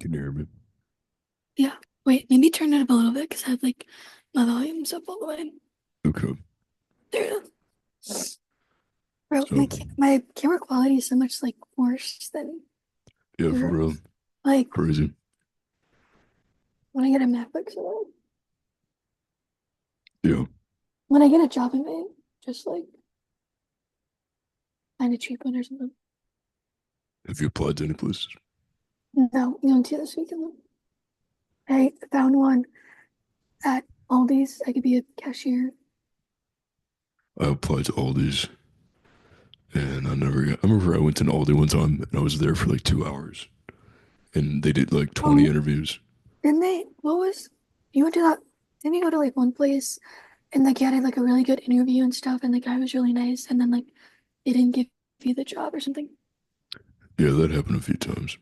Can you hear me? Yeah. Wait, maybe turn it up a little bit because I have like my volume's up all the way. Okay. There it is. Bro, So, my camera quality is so much like worse than yeah, for real. yours. Like Crazy. when I get a MacBook, so Yeah. when I get a job in May, just like find a cheap one or something. Have you applied to any places? No, you don't see this weekend though. I found one at Aldi's. I could be a cashier. I applied to Aldi's and I remember I went to an Aldi one time and I was there for like 2 hours and they did like 20 Um, interviews. didn't they? What was you went to that? Didn't you go to like one place and like you had like a really good interview and stuff, and the guy was really nice, and then like they didn't give you the job or something? Yeah, that happened a few times.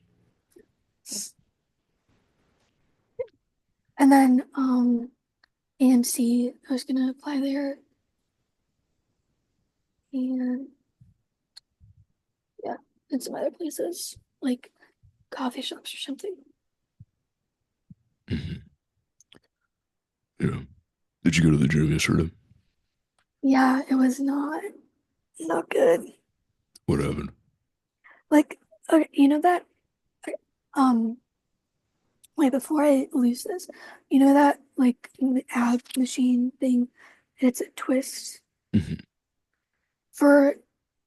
And then AMC, I was gonna apply there, and yeah, and some other places like coffee shops or something. Hmm. Yeah. Did you go to the gym yesterday? Yeah, it was not good. What happened? Like, okay, you know that um wait, before I lose this, you know that like the ab machine thing, it's a twist Hmm. for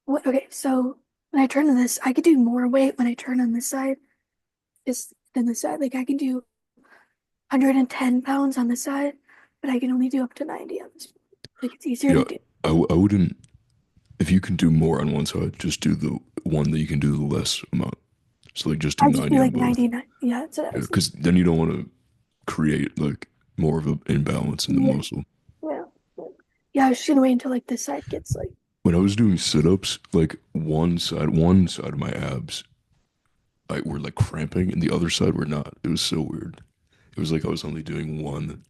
what? Okay, so when I turn on this, I could do more weight when I turn on this side is than the side. Like I can do 110 pounds on this side, but I can only do up to 90 on this. Like it's easier Yeah, to do. I wouldn't, if you can do more on one side, just do the one that you can do the less amount. So like just do I just do 90 on like both. 99. Yeah, that's what I Yeah, was thinking. because then you don't want to create like more of an imbalance in the Yeah, muscle. yeah, yeah. Yeah, I was just gonna wait until like this side gets like When I was doing sit-ups, like one side of my abs, I were like cramping, and the other side were not. It was so weird. It was like I was only doing one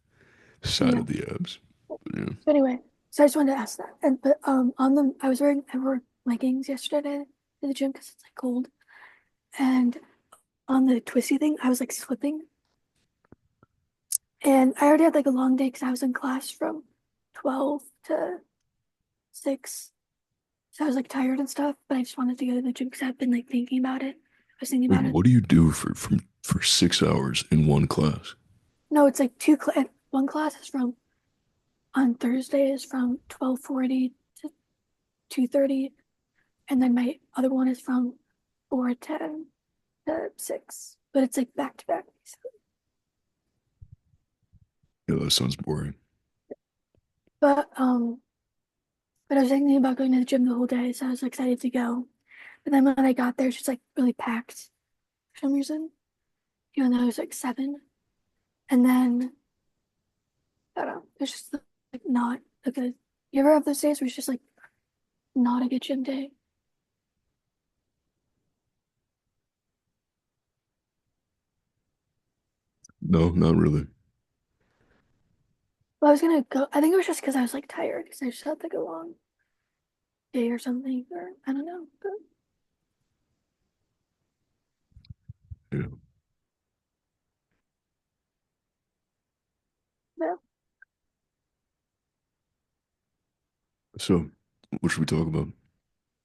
side yeah. of the abs. But yeah. So anyway, so I just wanted to ask that. And but on the I wore leggings yesterday to the gym because it's like cold. And on the twisty thing, I was like slipping. And I already had like a long day because I was in class from 12 to 6. So I was like tired and stuff, but I just wanted to go to the gym because I've been like thinking about it. I was thinking Wait, about it. what do you do for 6 hours in one class? No, it's like one class is from on Thursday is from 12:40 to 2:30, and then my other one is from 4:10 to 6. But it's like back to back. Yeah, that sounds boring. But but I was thinking about going to the gym the whole day, so I was excited to go. But then when I got there, it's just like really packed for some reason, even though it was like 7. And then I don't know, it's just like not a good. You ever have those days where it's just like not a good gym day? No, not really. Well, I was gonna go. I think it was just because I was like tired because I just had like a long day or something, or I don't know. But Yeah. yeah, So, what should we talk about?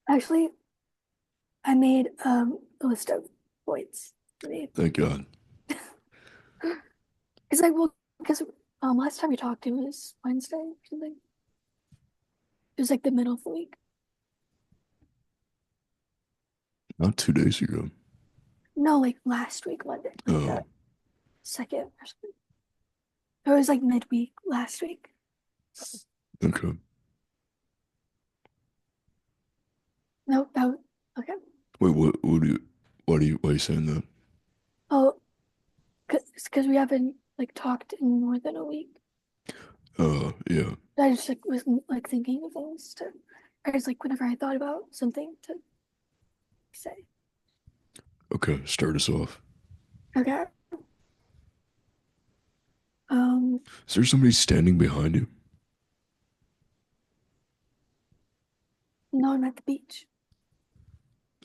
actually, I made a list of points for me. Thank God. It's like well, because last time we talked it was Wednesday or something. It was like the middle of the week. Not 2 days ago. No, like last week Monday, like Oh, the second or something. It was like midweek last week. okay. No, that was, okay. Wait, what do you, why are you saying that? Oh, because we haven't like talked in more than a week. Yeah. I just like was like thinking of things to, I just like whenever I thought about something to say. Okay, start us off. Okay. Um, Is there somebody standing behind you? no, I'm at the beach.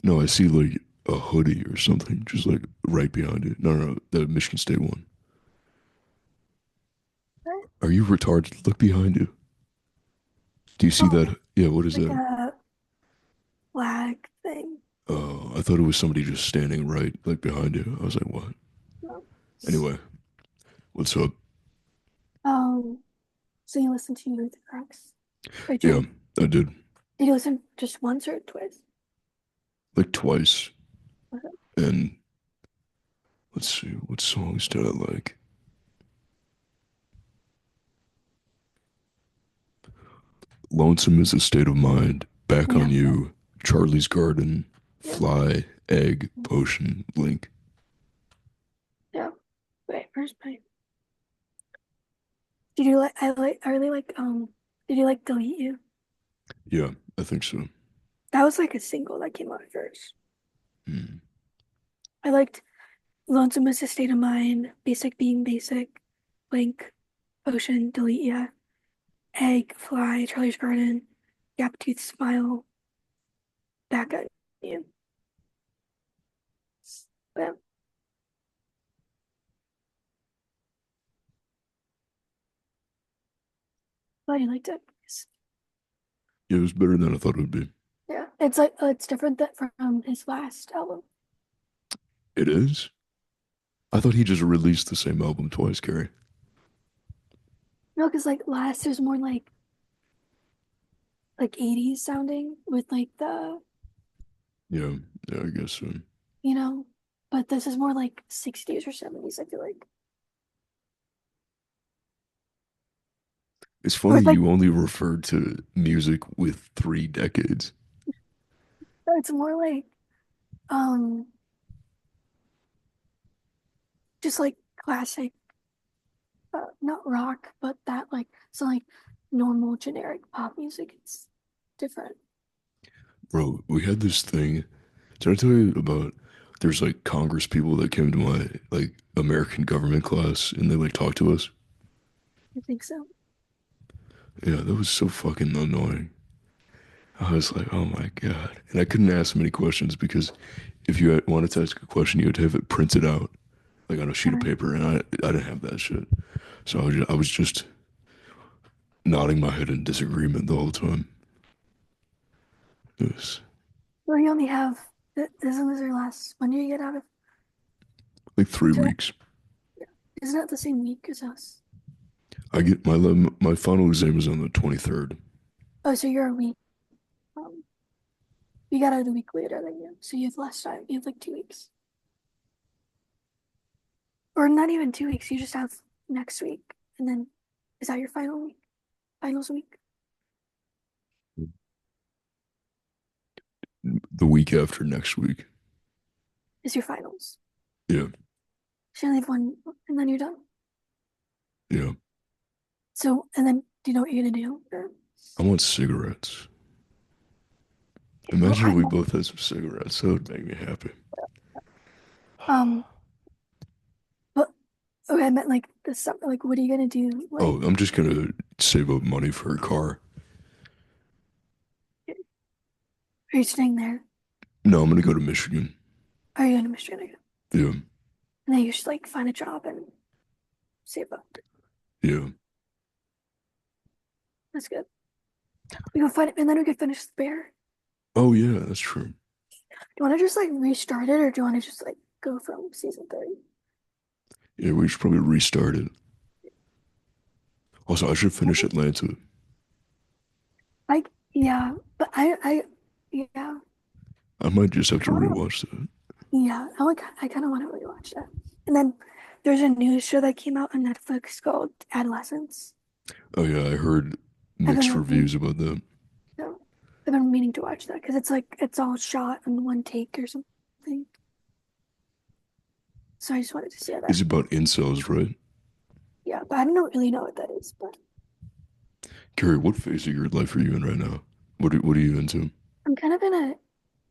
No, I see like a hoodie or something, just like right behind it. No, no, no, the Michigan State one. Right? Are you retarded? Look behind you. Do you see Oh, that? Yeah, what is like that? a flag thing. I thought it was somebody just standing right like behind you. I was like, what? No. Anyway, what's up? Um, so you listen to the Crux by Yeah, Jim. I did Did you listen just once or twice? like twice. Okay. And let's see, what songs did I like? Lonesome is a State of Mind, Back on Yeah, You, Charlie's Garden, yeah, Fly, Egg, Potion, Link. yeah. Wait, where's my? Did you like? I really like. Did you like Delete You? Yeah, I think so. That was like a single that came out first. Hmm. I liked Lonesome is a State of Mind, Basic Being Basic, Blink, Ocean, Delete Ya, Egg, Fly, Charlie's Garden, Gap Tooth Smile, Back at You. Yeah, glad you liked it. Yeah, it was better than I thought it would be. Yeah, it's like it's different than from his last album. It is? I thought he just released the same album twice, Gary. No, because like last there's more like 80s sounding with like the Yeah, yeah, I guess so. you know, but this is more like 60s or 70s, I feel like. It's Or funny like you only referred to music with 3 decades. it's more like um just like classic not rock, but that like so like normal generic pop music. It's different. Bro, we had this thing. Did I tell you about there's like Congress people that came to my like American government class and they like talked to us? I think so. Yeah, that was so fucking annoying. I was like, oh my God. And I couldn't ask them any questions because if you wanted to ask a question, you had to have it printed out like on a sheet of Right. paper, and I didn't have that shit. So I was just nodding my head in disagreement the whole time. It was Well, you only have this is your last. When do you get out of? like three So, weeks. yeah. Isn't it the same week as us? I get my final exam is on the 23rd. Oh, so you're a week. Um, you got out a week later than you, so you have less time. You have like 2 weeks, or not even 2 weeks. You just have next week, and then is that your final week? Finals week The week after next week. is your finals. Yeah, So you only have one, and then you're done. yeah. So, and then do you know what you're gonna do? Or, I want cigarettes. well, Imagine I if we both had some cigarettes. That would make me happy. um, but okay, I meant like the summer. Like, what are you gonna do? Like, Oh, I'm just gonna save up money for a car. are you staying there? No, I'm gonna go to Michigan. Are you gonna Michigan again? Yeah, And then you should like find a job and save up. yeah. That's good. We can find it, and then we could finish the bear. Oh yeah, that's true. Do you want to just like restart it, or do you want to just like go from season 30? Yeah, we should probably restart it. Also, I should finish Atlanta. Like, yeah, but yeah, I might just have I to want to, rewatch that. yeah, I kind of want to rewatch that. And then there's a new show that came out on Netflix called Adolescence. Oh yeah, I heard I've been mixed meaning, reviews about that. no, I've been meaning to watch that because it's like it's all shot in one take or something. So I just wanted to say that. It's about incels, right? Yeah, but I don't really know what that is. But Carrie, what phase of your life are you in right now? What are you into? I'm kind of in a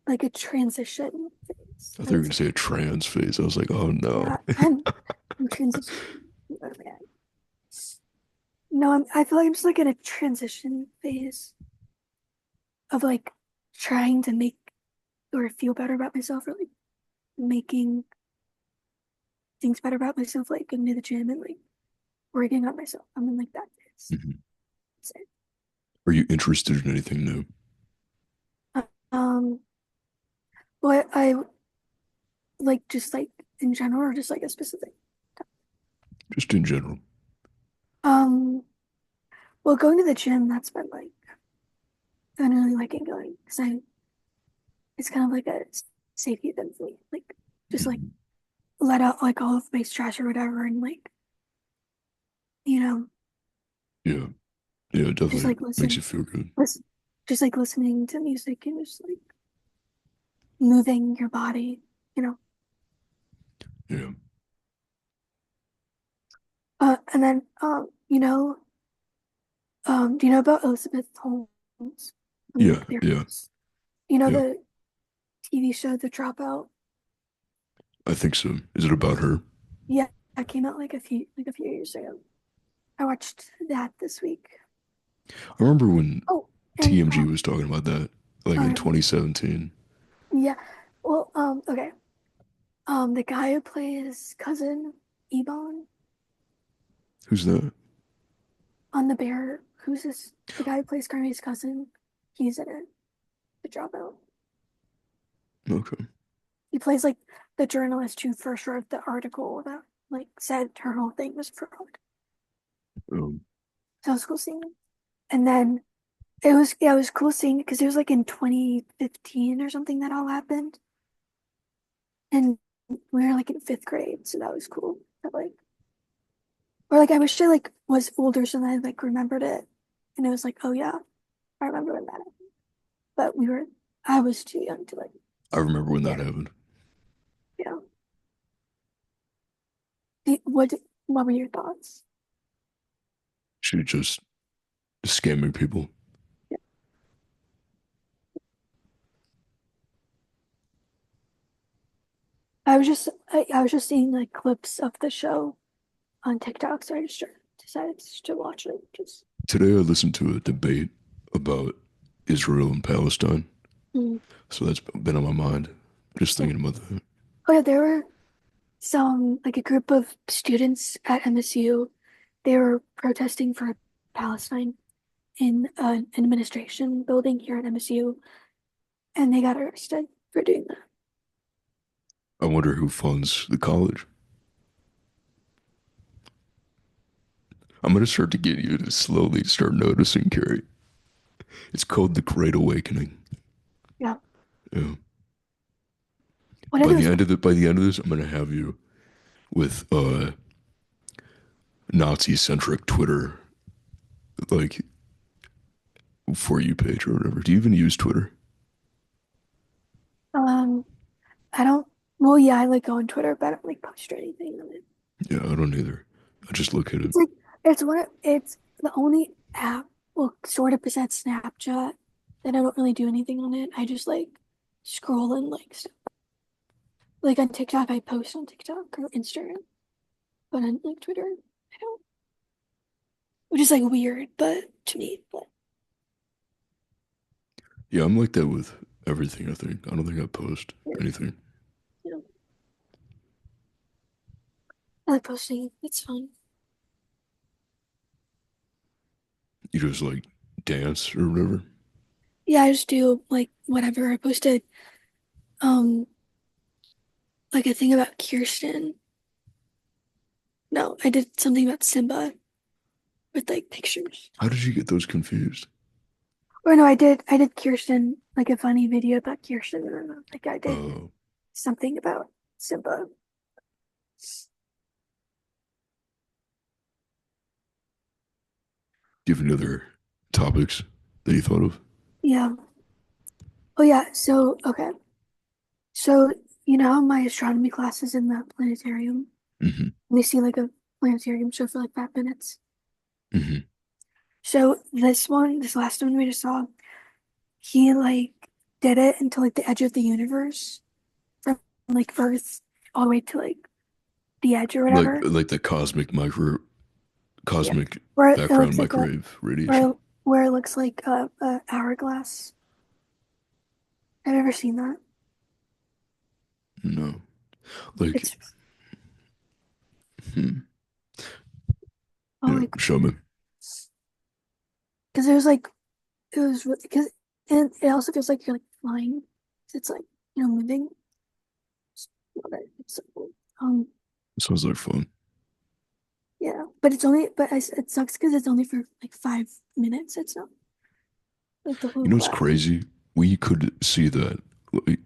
like a transition phase, I thought I you were would gonna say. say a trans phase. I was like, oh no. Yeah, I'm transitioning. Oh, man. No, I feel like I'm just like in a transition phase of like trying to make or feel better about myself, really. making things better about myself, like going to the gym and like working on myself. I'm in like that phase. Hmm. That's it. Are you interested in anything new? Um, what I like just like in general or just like a specific. Just in general. Um, well, going to the gym, that's been like I don't really liking going because I it's kind of like a safety thing for me. Like just like Mhm. let out like all of my stress or whatever and like, you know, Yeah. Yeah, it just definitely like makes you feel good. listen, just like listening to music and just like moving your body, you know. Yeah. And then do you know about Elizabeth Holmes from Yeah. like their Yeah. you know Yeah. the TV show The Dropout? I think so. Is it about her? Yeah, that came out like a few years ago. I watched that this week. I remember when Oh, and TMG was talking about that, like in uh, 2017. yeah. Well, okay. The guy who plays cousin Ebon Who's that? on The Bear, who's this? The guy who plays Carmi's cousin. He's in it. The Dropout. Okay. He plays like the journalist who first wrote the article that like said her whole thing was fraud. Um, So it was cool seeing him. And then it was cool seeing because it was like in 2015 or something that all happened. And we were like in fifth grade, so that was cool. But like or like I wish I like was older so that I like remembered it. And it was like, oh yeah, I remember when that happened. But I was too young to like I remember when that care. happened. Yeah. What were your thoughts? She was just scamming people. Yeah. I was just seeing like clips of the show on TikTok, so I just decided to watch it. Just Today I listened to a debate about Israel and Palestine. mm, So that's been on my mind. Just yeah. thinking about that. Oh yeah, there were some like a group of students at MSU. They were protesting for Palestine in an administration building here at MSU, and they got arrested for doing that. I wonder who funds the college. I'm gonna start to get you to slowly start noticing, Carrie. It's called the Great Awakening. Yeah. Yeah. One of those. By the end of this, I'm gonna have you with Nazi centric Twitter, like for you page or whatever. Do you even use Twitter? Um, I don't. Well, yeah, I like go on Twitter, but I don't like post or anything on it. Yeah, I don't either. I just look at it. It's like it's the only app, well, sort of besides Snapchat, that I don't really do anything on it. I just like scroll and like stuff. Like on TikTok, I post on TikTok or Instagram, but on like Twitter, I don't. Which is like weird, but to me, but Yeah, I'm like that with everything, I think. I don't think I post yeah, anything. you know, I like posting. It's fun. You just like dance or whatever. Yeah, I just do like whatever. I posted um like a thing about Kirsten. No, I did something about Simba with like pictures. How did you get those confused? Or no, I did Kirsten, like a funny video about Kirsten, and then like I did Uh, something about Simba. do you have any other topics that you thought of? Yeah. Oh yeah. So okay. So you know how my astronomy class is in the planetarium? Hmm. We see like a planetarium show for like 5 minutes. Hmm. So this last one we just saw, he like did it until like the edge of the universe from like Earth all the way to like the edge or whatever. Like the Yeah. cosmic Where it background looks like a microwave radiation. where it looks like a hourglass. Have you ever seen that? No. Like, It's hmm, all yeah, like show me. because it was like it was because and it also feels like you're like flying. It's like moving. It's so cool. Sounds like fun. Yeah, but it's only it sucks because it's only for like 5 minutes. It's not like the whole You know what's class. crazy? We could see that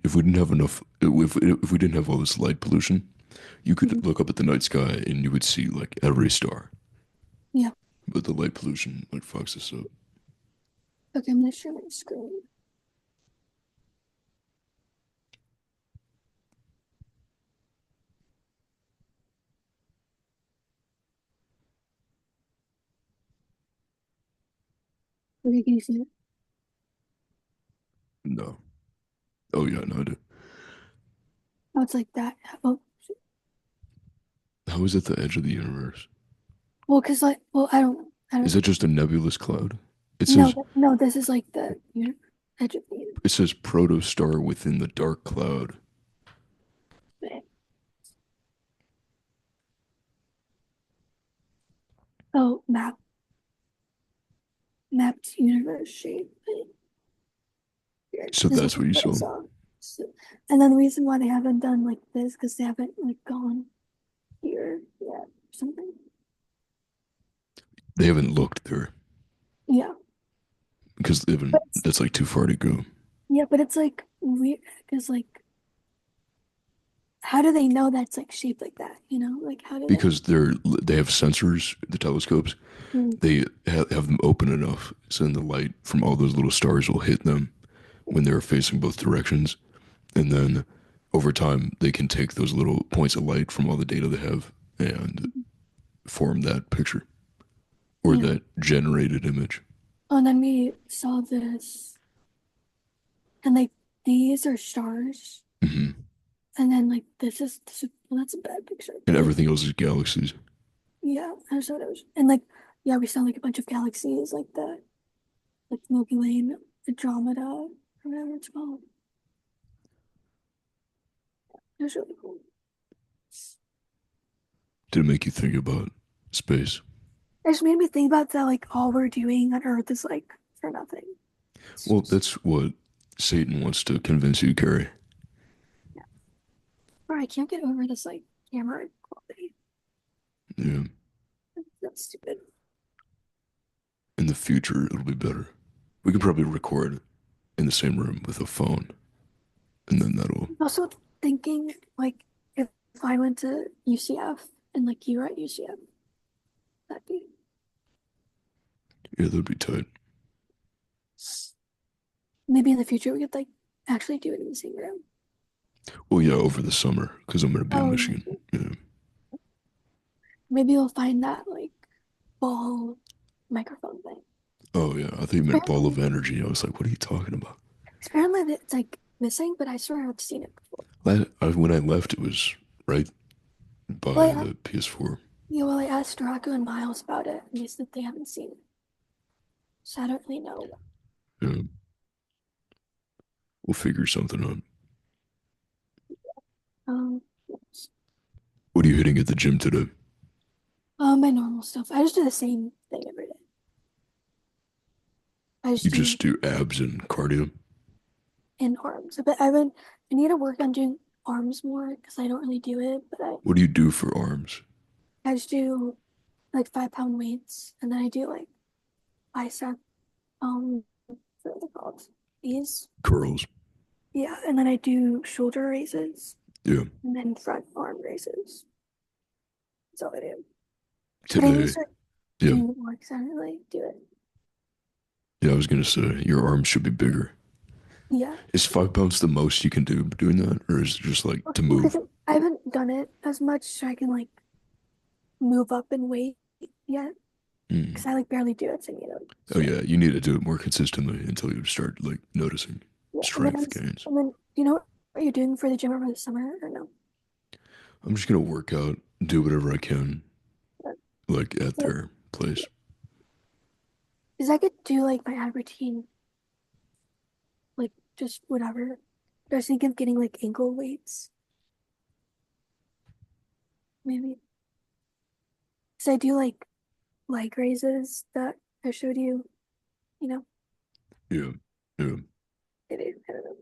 if we didn't have enough, if we didn't have all this light pollution, you Mhm. could look up at the night sky and you would see like every star. Yeah. But the light pollution like fucks us up. Okay, I'm gonna share my screen. Okay, can you see it? No. Oh yeah, no, I do. Oh, it's like that. Oh, How is it the edge of the universe? well, because like, well, I Is don't. that just a nebulous cloud? It No, says no, this is like the edge of the it says protostar within the dark cloud. universe. Oh, mapped universe shape. Here, So this is that's what you what I saw. saw. So, and then the reason why they haven't done like this because they haven't like gone here yet. Or something. They haven't looked there Yeah, because they but haven't. That's like too far to go. but it's like weird because like how do they know that's like shaped like that? Like how do they? Because they have sensors, the telescopes. Hmm. They have them open enough so then the light from all those little stars will hit them when they're facing both directions, and then over time they can take those little points of light from all the data they have and form that picture or Yeah. that generated image. Oh, and then we saw this, and like these are stars, Hmm. and then like this is well, that's a bad picture, And but like everything else is galaxies. yeah, that's what it was, and like yeah, we saw like a bunch of galaxies, like the Milky Way, and Andromeda, or whatever it's called. It was really cool. Did it make you think about space? It just made me think about that, like all we're doing on Earth is like for nothing. It's Well, just, that's what Satan wants to convince you, Carrie. yeah. Or I can't get over this like camera quality. Yeah. That's stupid. In the future, it'll be better. We could Yeah. probably record in the same room with a phone, and then that'll, I'm also thinking like if I went to UCF and like you were at UCF, that'd be yeah, that'd be tight. maybe in the future we could like actually do it in the same room. Well, yeah, over the summer, because I'm going to be in Oh, Michigan. Yeah. maybe we'll find that like ball microphone thing. Oh, yeah. I thought you meant ball Apparently, of energy. I was like, what are you talking about? apparently it's like missing, but I swear I've seen it before. When I left, it was right by Well, the PS4. I asked Rocco and Miles about it, and they said they haven't seen it. So I don't really know. Yeah. We'll figure something out. Yes. What are you hitting at the gym today? My normal stuff. I just do the same thing every day. I You just do just do abs and cardio? in arms. But I need to work on doing arms more because I don't really do it. But What do you do for arms? I just do like 5 pound weights, and then I do like bicep, what are they called? These. Curls. Yeah, and then I do shoulder raises, Yeah. and then front arm raises. That's all I do. But I need to Today. start Yeah. doing it more because I don't really do it. Yeah, I was going to say, your arms should be bigger. Yeah. Is 5 pounds the most you can do doing that? Or is it just like to Because move? I haven't done it as much, so I can like move up in weight yet. Mm. Because I like barely do it, so Oh, so yeah. You need to do it more consistently until you start like noticing yeah. strength gains. And then do you know what you're doing for the gym over the summer or no? I'm just going to work out, do whatever I can, Uh, like at Like, their place. because I could do like my ad routine, like just whatever. But I was thinking of getting like ankle weights. maybe. So I do like leg raises that I showed you, you know, Yeah. Yeah. maybe, I don't know.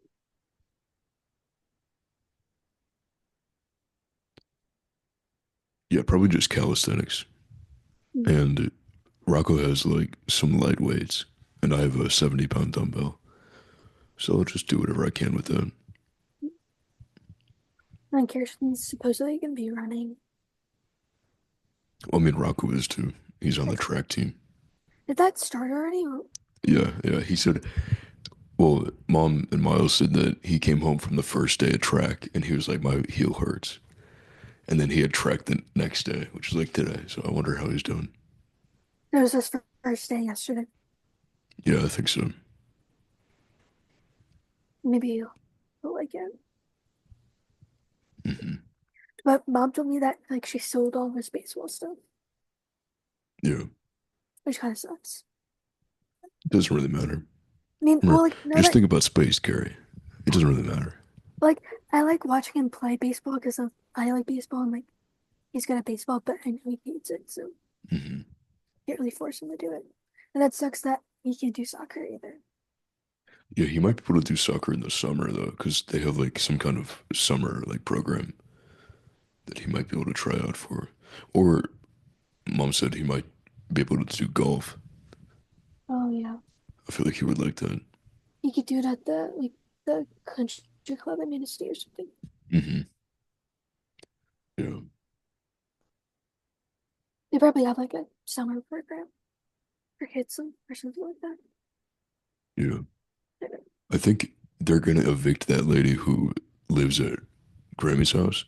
Yeah, probably just calisthenics. Mm. And Rocco has like some light weights, and I have a 70-pound dumbbell. So I'll just do whatever I can with that. And Kirsten's supposedly gonna be running. I mean, Rocco is too. He's on the track team. Did that start already? Or, Yeah, yeah. He said, well, Mom and Miles said that he came home from the first day of track and he was like, my heel hurts. And then he had track the next day, which is like today. So I wonder how he's doing. it was his first day yesterday. Yeah, I think so. Maybe he'll like it. Hmm. But Mom told me that like she sold all of his baseball stuff, Yeah, which kind of sucks. it doesn't really matter. I mean, well, Remember, like no, just that think about space, Gary. It doesn't really matter. like I like watching him play baseball because of I like baseball and like he's good at baseball, but I know he hates it, so Hmm. can't really force him to do it. And that sucks that he can't do soccer either. Yeah, he might be able to do soccer in the summer though, because they have like some kind of summer like program that he might be able to try out for. Or Mom said he might be able to do golf. Oh yeah, I feel like he would like that. he could do it at the country club in Manistee or something. Hmm. Yeah, They probably have like a summer program for kids or something like that. yeah. I think they're gonna evict that lady who lives at Grammy's house,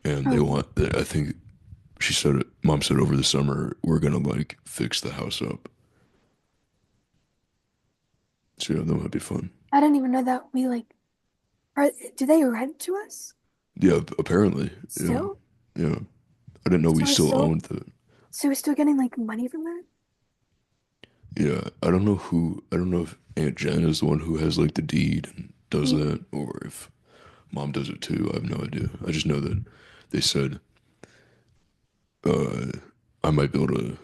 and they Um, want. I think she said it. Mom said over the summer we're gonna like fix the house up. So yeah, that might be fun. I didn't even know that we like do they rent to us Yeah, apparently. Yeah, still? yeah. I didn't know we So we're still still owned the. so we're still getting like money from that? Yeah, I don't know who. I don't know if Aunt Jen is the one who has like the deed and does Mm, that, or if Mom does it too. I have no idea. I just know that they said uh, I might be able to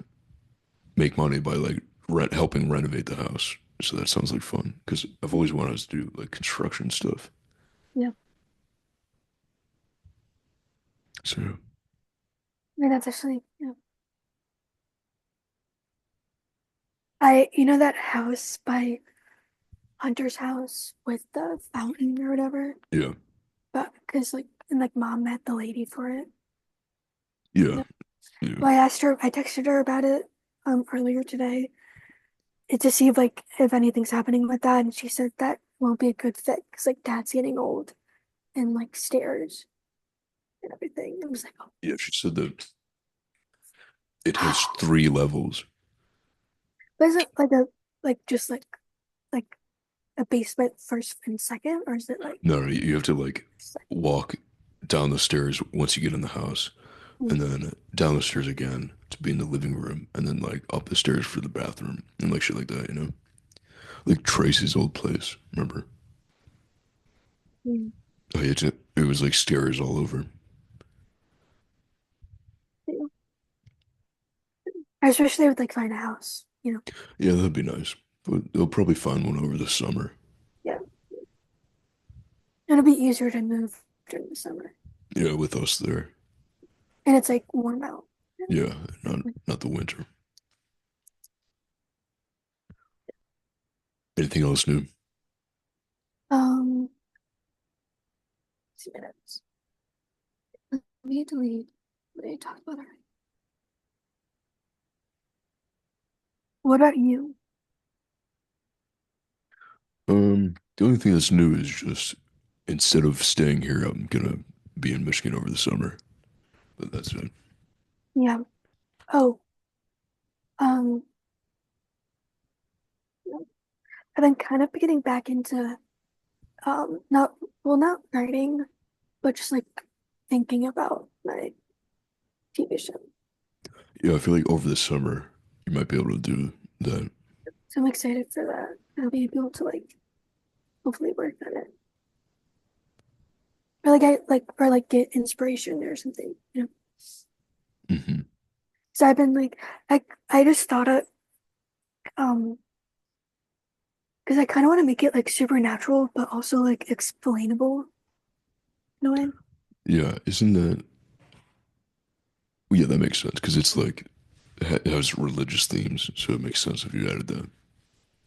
make money by like helping renovate the house. So that sounds like fun because I've always wanted us to do like construction stuff. yeah. So yeah. I mean that's actually yeah. I you know that house by Hunter's house with the fountain or whatever? Yeah, But because like and like mom met the lady for it. You yeah, know? yeah, Well, I texted her about it earlier today to see if like if anything's happening with that, and she said that won't be a good fit because like dad's getting old and like stairs and everything. I was like, oh, yeah. She said that it has 3 levels. but is it like a like just like a basement first and second, or is it like No, no, you have to like second? walk down the stairs once you get in the house, Mm, and then down the stairs again to be in the living room, and then like up the stairs for the bathroom and like shit like that. Like Tracy's old place. Remember? mm. Oh, yeah, it was like stairs all over. Yeah. I just wish they would like find a house, you know? Yeah, that'd be nice. But they'll probably find one over the summer. Yeah. It'll be easier to move during the summer. Yeah, with us there. And it's like warm out. Yeah, not the winter. Anything else new? Um, 2 minutes. Let me delete what I talked about already. What about you? The only thing that's new is just instead of staying here, I'm gonna be in Michigan over the summer. But that's it. Yeah. Oh, um, I've been kind of getting back into not well not writing, but just like thinking about my TV show. Yeah, I feel like over the summer you might be able to do that. So I'm excited for that. I'll be able to like hopefully work on it. Or like I like or like get inspiration or something, you know. Hmm. So I've been like, I just thought of um because I kind of want to make it like supernatural, but also like explainable. You know what I mean? Yeah, isn't that? Yeah, that makes sense because it's like it has religious themes, so it makes sense if you added that.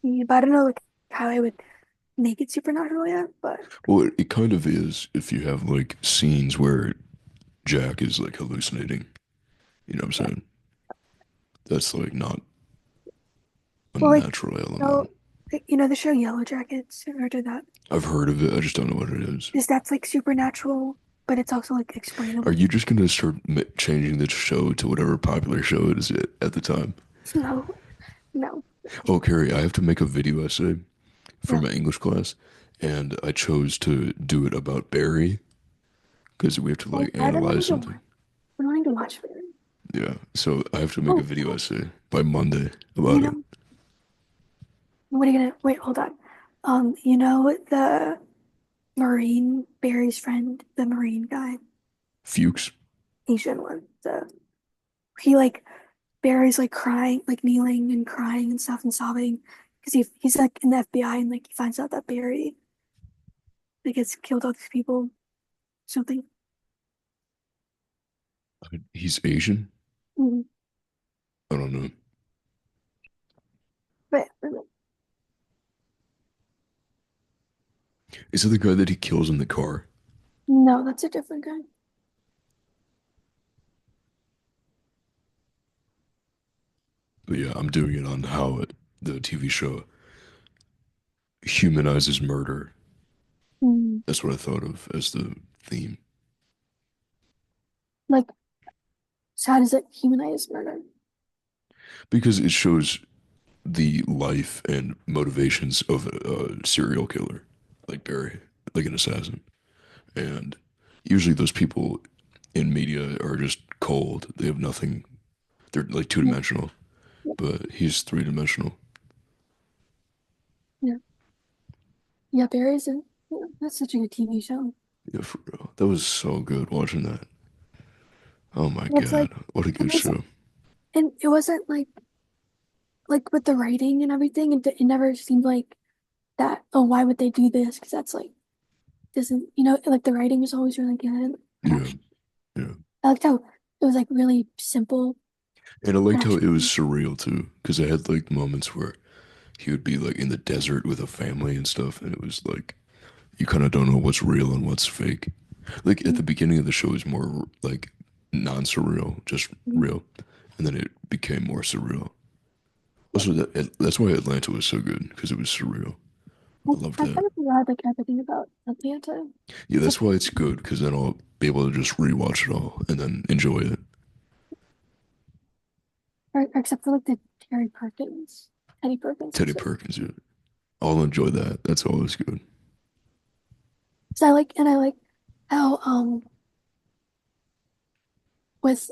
Yeah, but I don't know like how I would make it supernatural yet. But Well, it kind of is if you have like scenes where Jack is like hallucinating. You know what I'm yeah, saying? That's like not a well, like natural so element. the show Yellow Jackets. Have you heard of that? I've heard of it. I just don't know what it is. Is that's like supernatural, but it's also like Are explainable. you just gonna start changing the show to whatever popular show it is at the time? No, no, Oh, Carrie, I have to make a video essay for yeah. my English class, and I chose to do it about Barry because we have to Well, like I've been analyze wanting to something. watch. Been wanting to watch it. Yeah, so I have to make a Oh, video essay by Monday you about it. know, what are you gonna wait? Hold on. The Marine Barry's friend, the Marine guy, Fuchs. Asian one. He like Barry's like crying, like kneeling and crying and stuff and sobbing because he's like in the FBI and like he finds out that Barry like has killed all these people, something. He's Asian. Mhm. I don't know. But Is it the guy that he kills in the car? no, that's a different guy. But yeah, I'm doing it on how the TV show humanizes murder. Mm. That's what I thought of as the theme. Like, so how does it humanize murder? Because it shows the life and motivations of a serial killer, like Barry, like an assassin. And usually those people in media are just cold. They have nothing. They're like two Yeah, dimensional, yeah, but he's three dimensional. yeah. Yeah, Barry's a yeah, that's such a good TV show. Yeah, for real. That was so good watching that. Oh my And it's like God. What a and good it's show. and it wasn't like with the writing and everything, it never seemed like that, oh, why would they do this? Because that's like doesn't like the writing was always really good and Yeah, production. yeah. I liked how it was like really simple And I liked how it was production. surreal too, because I had like moments where he would be like in the desert with a family and stuff, and it was like you kind of don't know what's real and what's fake. Like at the beginning of the show is more like non-surreal, just Mhm. real, and then it became more surreal. Yeah. Also, that's why Atlanta was so good because it was surreal. I, I loved I that. kind of forgot like everything about Atlanta. Yeah, Except that's why it's good because then I'll be able to just rewatch it all and then enjoy it. except for like the Terry Perkins, Teddy Perkins Teddy episode. Perkins, yeah. I'll enjoy that. That's always good. So I like how with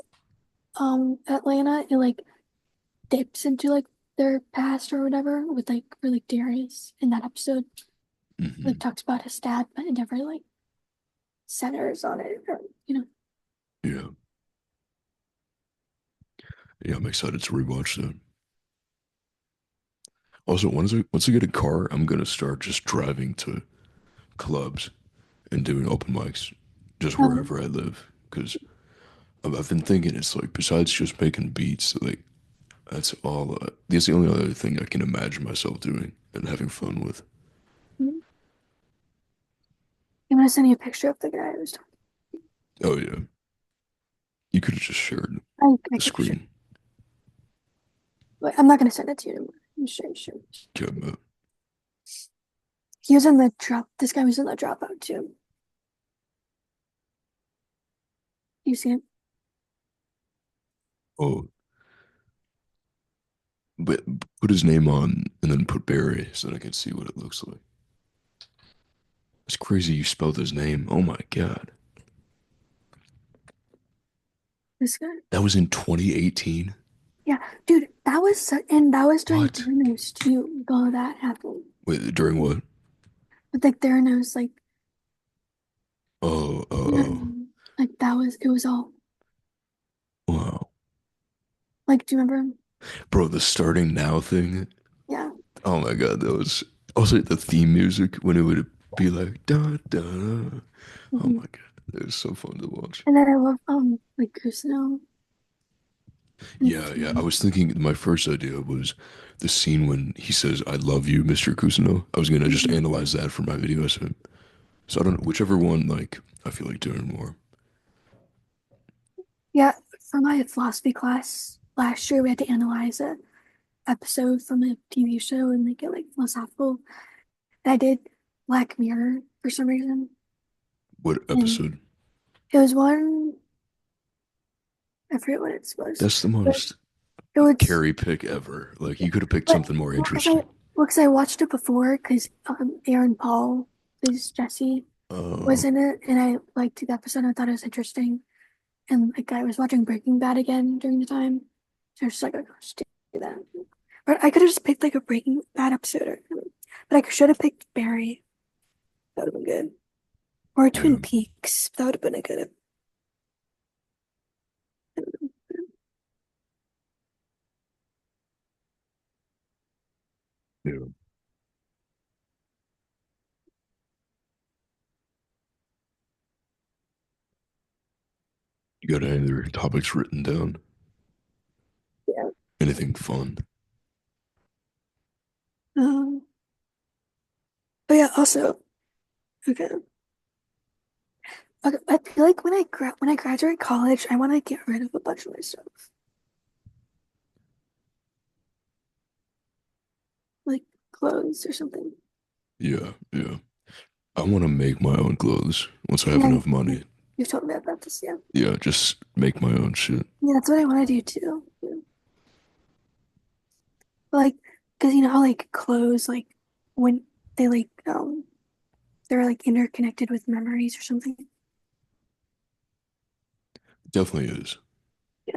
Atlanta it like dips into like their past or whatever with like for like Darius in that episode. Like Hmm. talks about his dad, but it never like centers on it or Yeah, yeah. I'm excited to rewatch that. Also, once I get a car, I'm gonna start just driving to clubs and doing open mics just um wherever I live. Because I've been thinking it's like besides just making beats, like that's all. That's the only other thing I can imagine myself doing and having fun with. I'm gonna send you a picture of the guy I was talking. Oh yeah, you could have just shared I the could show. screen. But I'm not gonna send it to you anymore. I'm sure. Yeah, but He was in the drop. This guy was in the dropout too. You see him? oh, but put his name on and then put Barry so that I can see what it looks like. It's crazy you spelled his name. Oh my God, This guy? that was in 2018. Yeah, dude, and that was during What? Theranos too. All that happened. Wait, during what? But like Theranos, Oh, oh, oh. like that was it was all Wow. Like, do you remember? Bro, the starting now thing. Yeah. Oh my God, that was also the theme music when it would be like da da. Da. Oh Hmm. my God, it was so fun to watch. And then I love like Kusino and Yeah, yeah. I Fifteen. was thinking my first idea was the scene when he says, "I love you, Mr. Kusino." I was gonna just Mhm. analyze that for my video essay. So I don't know, whichever one like I feel like doing more. Yeah, for my philosophy class last year, we had to analyze a episode from a TV show and make it like philosophical. And I did Black Mirror for some reason, What and episode? it was one. I forget what it was, That's the but most it was. carry pick ever. Like you could have picked But something more well, because interesting. I watched it before because Aaron Paul is Jesse Uh, was in it, and I liked the episode. I thought it was interesting, and like I was watching Breaking Bad again during the time, so I was just like, I'll just do that. But I could have just picked like a Breaking Bad episode, but I should have picked Barry. That would have been good, or yeah, Twin Peaks. That would have been a good. yeah. You got any other topics written down? Yeah. Anything fun? Um. But yeah. Also, okay. Okay, I feel like when I graduate college, I want to get rid of a bunch of my stuff, like clothes or something. Yeah, yeah. I want to make my own clothes once I have Yeah, enough money. you've told me about this. Yeah, Yeah, just make my own shit. yeah, that's what I want to do too. Yeah. Like, because you know how like clothes, like when they they're like interconnected with memories or something. Definitely is. Yeah,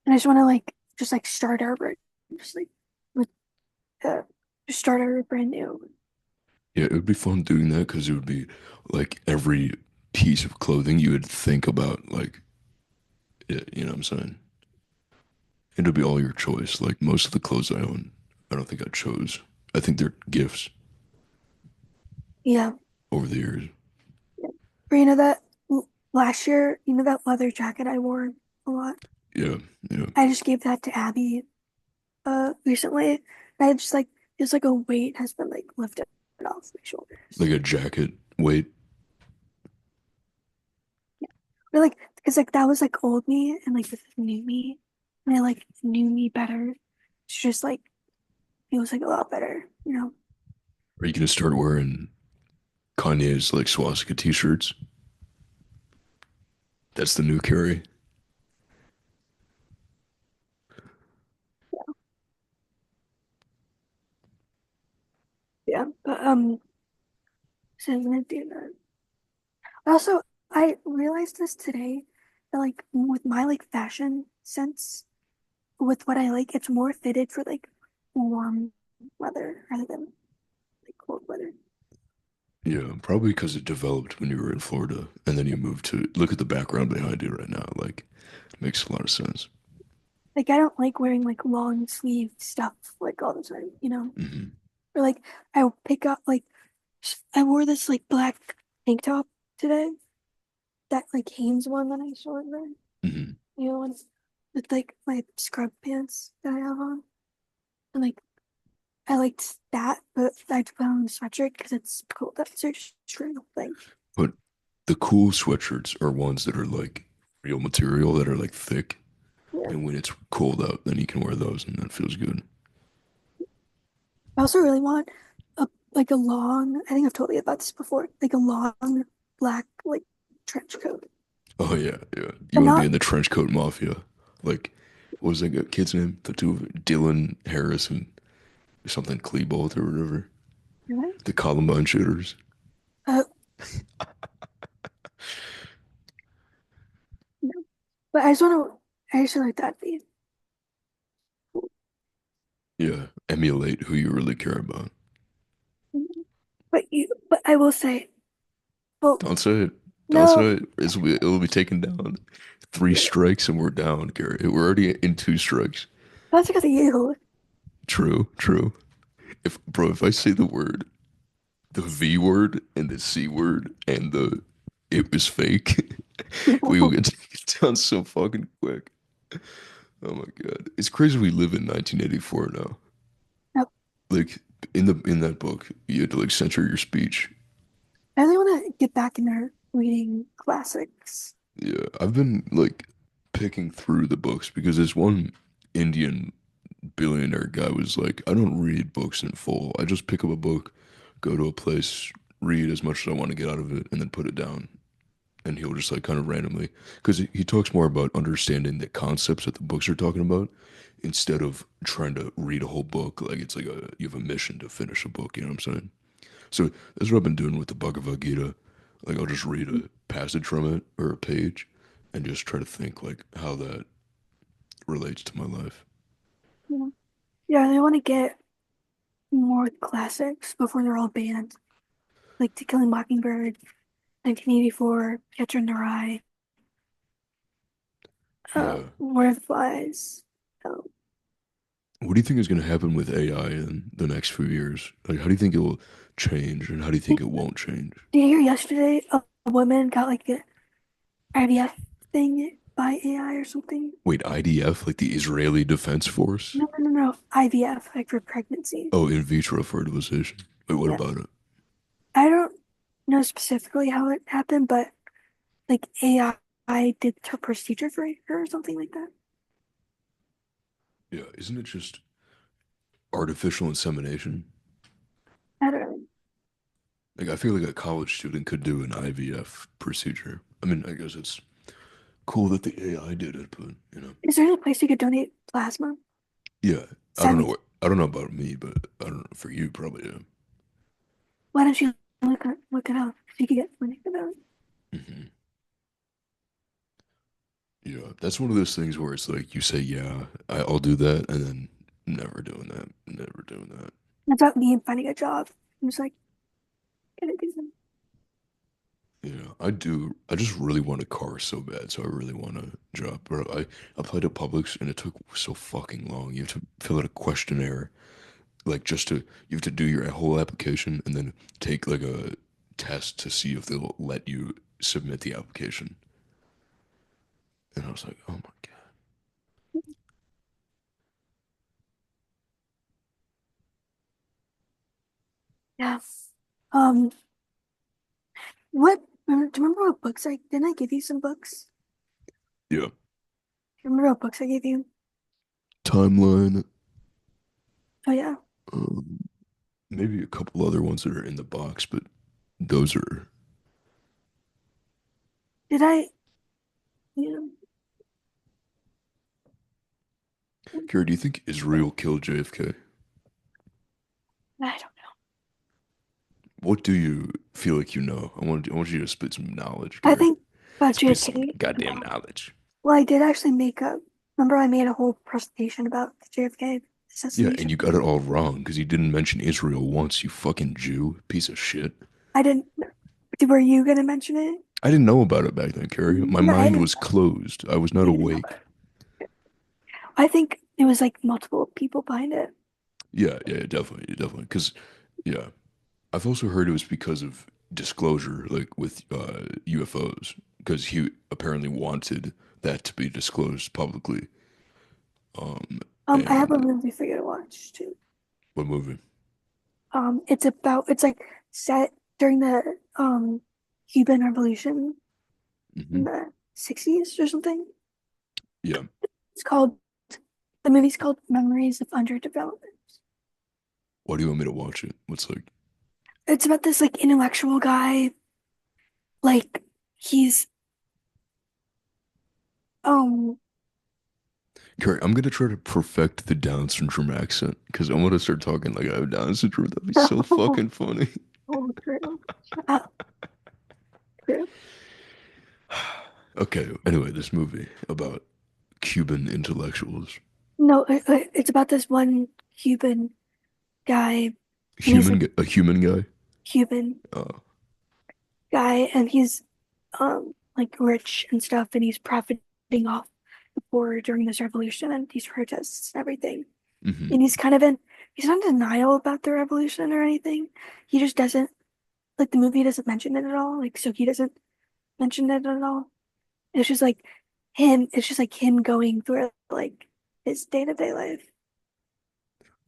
and I just want to just like start over, just like with uh, just start over brand new. Yeah, it would be fun doing that because it would be like every piece of clothing you would think about, like, it, you know what I'm saying? It'd be all your choice. Like most of the clothes I own, I don't think I chose. I think they're gifts Yeah, over the years. yeah. Or you know that last year, you know that leather jacket I wore a lot. Yeah, yeah. I just gave that to Abby recently. And I just like it's like a weight has been like lifted off my Like shoulders. a jacket weight. Yeah. Or like because like that was like old me and like this is new me. And I like knew me better. It's just like feels like a lot better, you know? Are you gonna start wearing Kanye's like swastika t-shirts? That's the new carry. Yeah. But so I'm gonna do that. Also, I realized this today that like with my like fashion sense, with what I like, it's more fitted for like warm weather rather than like cold weather. Yeah, probably because it developed when you were in Florida and then you moved to look at the background behind you right now. Like, it makes a lot of sense. Like I don't like wearing like long sleeve stuff like all the time, you know? Hmm. Or like I'll pick up like I wore this like black tank top today, that like Hanes one that I showed there, Hmm. you know, with like my scrub pants that I have on. And like I liked that, but I had to put on a sweatshirt because it's cold. That's just real thing. But the cool sweatshirts are ones that are like real material that are like thick. Yeah. And when it's cold out, then you can wear those and that feels good. I also really want a like a long, I think I've told you about this before, like a long black like trench coat. Oh yeah, yeah. You But want to be not in the trench coat mafia. Like, what was that kid's name? The two of Dylan Harris and something Klebold or whatever. really. The Columbine shooters. Uh, no. But I just want to, I actually like that beat. Yeah, emulate who you really care about. But I will say, well, Don't say it. No, Also, it'll be taken down. Three strikes and we're down, Gary. We're already in two strikes. that's because of you. True, true. If I say the V word and the C word and the it was fake, we will get taken down so fucking quick. Oh my God. It's crazy we live in 1984 now. No, Like in that book, you had to like censor your speech. I really want to get back into reading classics. Yeah, I've been like picking through the books because this one Indian billionaire guy was like, I don't read books in full. I just pick up a book, go to a place, read as much as I want to get out of it, and then put it down. And he'll just like kind of randomly, because he talks more about understanding the concepts that the books are talking about instead of trying to read a whole book. Like it's like you have a mission to finish a book. You know what I'm saying? So that's what I've been doing with the Bhagavad Gita. Like I'll just read a passage from it or a page, and just try to think like how that relates to my life. Yeah, yeah, I really want to get more classics before they're all banned, like To Kill a Mockingbird, 1984, Catcher in the Rye, Yeah. Lord of the Flies. Um, What do you think is going to happen with AI in the next few years? Like, how do you think it will change, and how do you think did, it won't change? did you hear yesterday a woman got like the IVF thing by AI or something? Wait, IDF, like the Israeli Defense Force? No, no, no, no. IVF, like for pregnancy. Oh, in vitro fertilization. Wait, what Yeah. about it? I don't know specifically how it happened, but like AI did her procedure for her or something like that. Yeah, isn't it just artificial insemination? I don't know. Like, I feel like a college student could do an IVF procedure. I mean, I guess it's cool that the AI did it, but Is there a place you could donate plasma? yeah. I don't know. 70. I don't know about me, but I don't know for you probably. Yeah. Why don't you look it up? So you could get money for that. Hmm. Yeah, that's one of those things where it's like you say, yeah, I'll do that, and then never doing that, never doing that. That's about me finding a job. I'm just like, gonna do something. Yeah, I do. I just really want a car so bad, so I really want a job. But I applied to Publix, and it took so fucking long. You have to fill out a questionnaire, like just to you have to do your whole application, and then take like a test to see if they'll let you submit the application. And I was like, oh my God. Yeah. Um, do you remember what books didn't I give you some books? Yeah, Do you remember what books I gave you? timeline. Oh yeah. Um, maybe a couple other ones that are in the box, but those are. Did I, you Kara, do you think Israel killed JFK? I don't know. What do you feel like you know? I want you to spit some knowledge, I Gary. think about Spit some JFK. goddamn knowledge. Well, I did actually remember I made a whole presentation about the JFK Yeah, and you assassination. got it all wrong because you didn't mention Israel once, you fucking Jew, piece of shit. I didn't, were you gonna mention it? I didn't know about it back then, Carrie. My No, I mind didn't. was closed. I was not You didn't know about awake. it. I think it was like multiple people behind it. Yeah, yeah, definitely, definitely. Because, yeah, I've also heard it was because of disclosure, like with UFOs, because he apparently wanted that to be disclosed publicly. Um, I have a and movie for you to watch too. what movie? It's like set during the Cuban Revolution in Hmm. the 60s or something. Yeah. It's called the movie's called Memories of Underdevelopment. Why do you want me to watch it? What's like, It's about this like intellectual guy, like he's um Carrie, I'm gonna try to perfect the Down syndrome accent because I want to start talking like I have Down syndrome. That'd be so fucking funny. oh true. Uh, true. Okay, anyway, this movie about Cuban intellectuals. No, it's about this one Cuban guy, and he's like A human guy? Cuban Oh, guy, and he's like rich and stuff, and he's profiting off the poor during this revolution and these protests and everything. Hmm. And he's not in denial about the revolution or anything. He just doesn't like the movie doesn't mention it at all. Like so he doesn't mention it at all. It's just like it's just like him going through like his day-to-day life.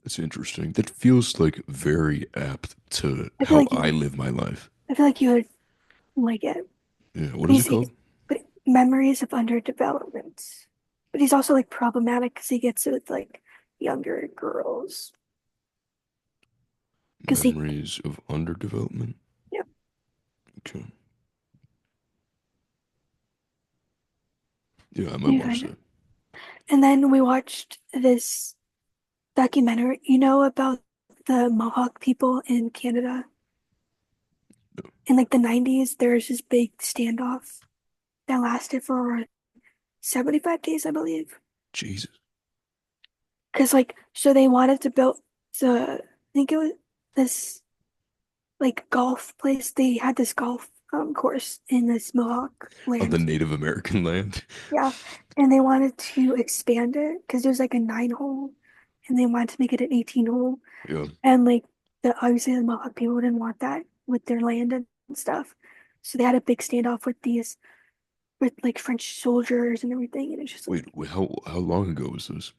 That's interesting. That feels like very apt to I feel how like I live my life. you would like it. Yeah. What is it He's called? but memories of underdevelopment. But he's also like problematic because he gets it with like younger girls. Because he Memories of underdevelopment. yeah, Okay. Yeah, I might you watch find it. that. And then we watched this documentary, about the Mohawk people in Canada. In like the 90s, there was this big standoff that lasted for 75 days, I believe. Jesus. Because like so they wanted to build I think it was this like golf place. They had this golf course in this Mohawk On the land. Native American land. Yeah. And they wanted to expand it because it was like a 9 hole and they wanted to make it an 18 hole. Yeah. And like the obviously the Mohawk people didn't want that with their land and stuff. So they had a big standoff with these with like French soldiers and everything. And it's just Wait, like wait, how long ago was this?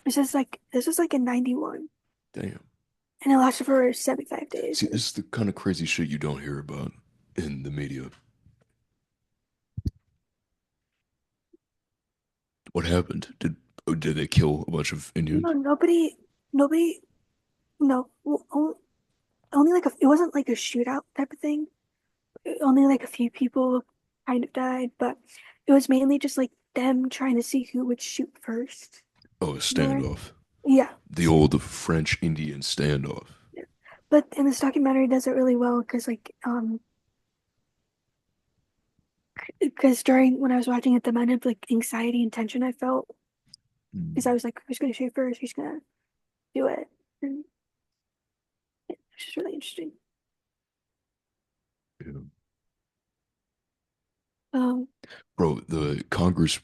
this was like in 91 Damn. and it lasted for 75 days. See, this is the kind of crazy shit you don't hear about in the media. What happened? Did they kill a bunch of No, Indians? nobody, no, only like it wasn't like a shootout type of thing. Only like a few people kind of died, but it was mainly just like them trying to see who would shoot first. Oh, a More, standoff. yeah. The old French Indian standoff. Yeah. But in this documentary does it really well because because during when I was watching it, the amount of like anxiety and tension I felt because I Hmm. was like, who's gonna shoot first? Who's gonna do it? And it's just really interesting. Yeah. Um, Bro, the Congress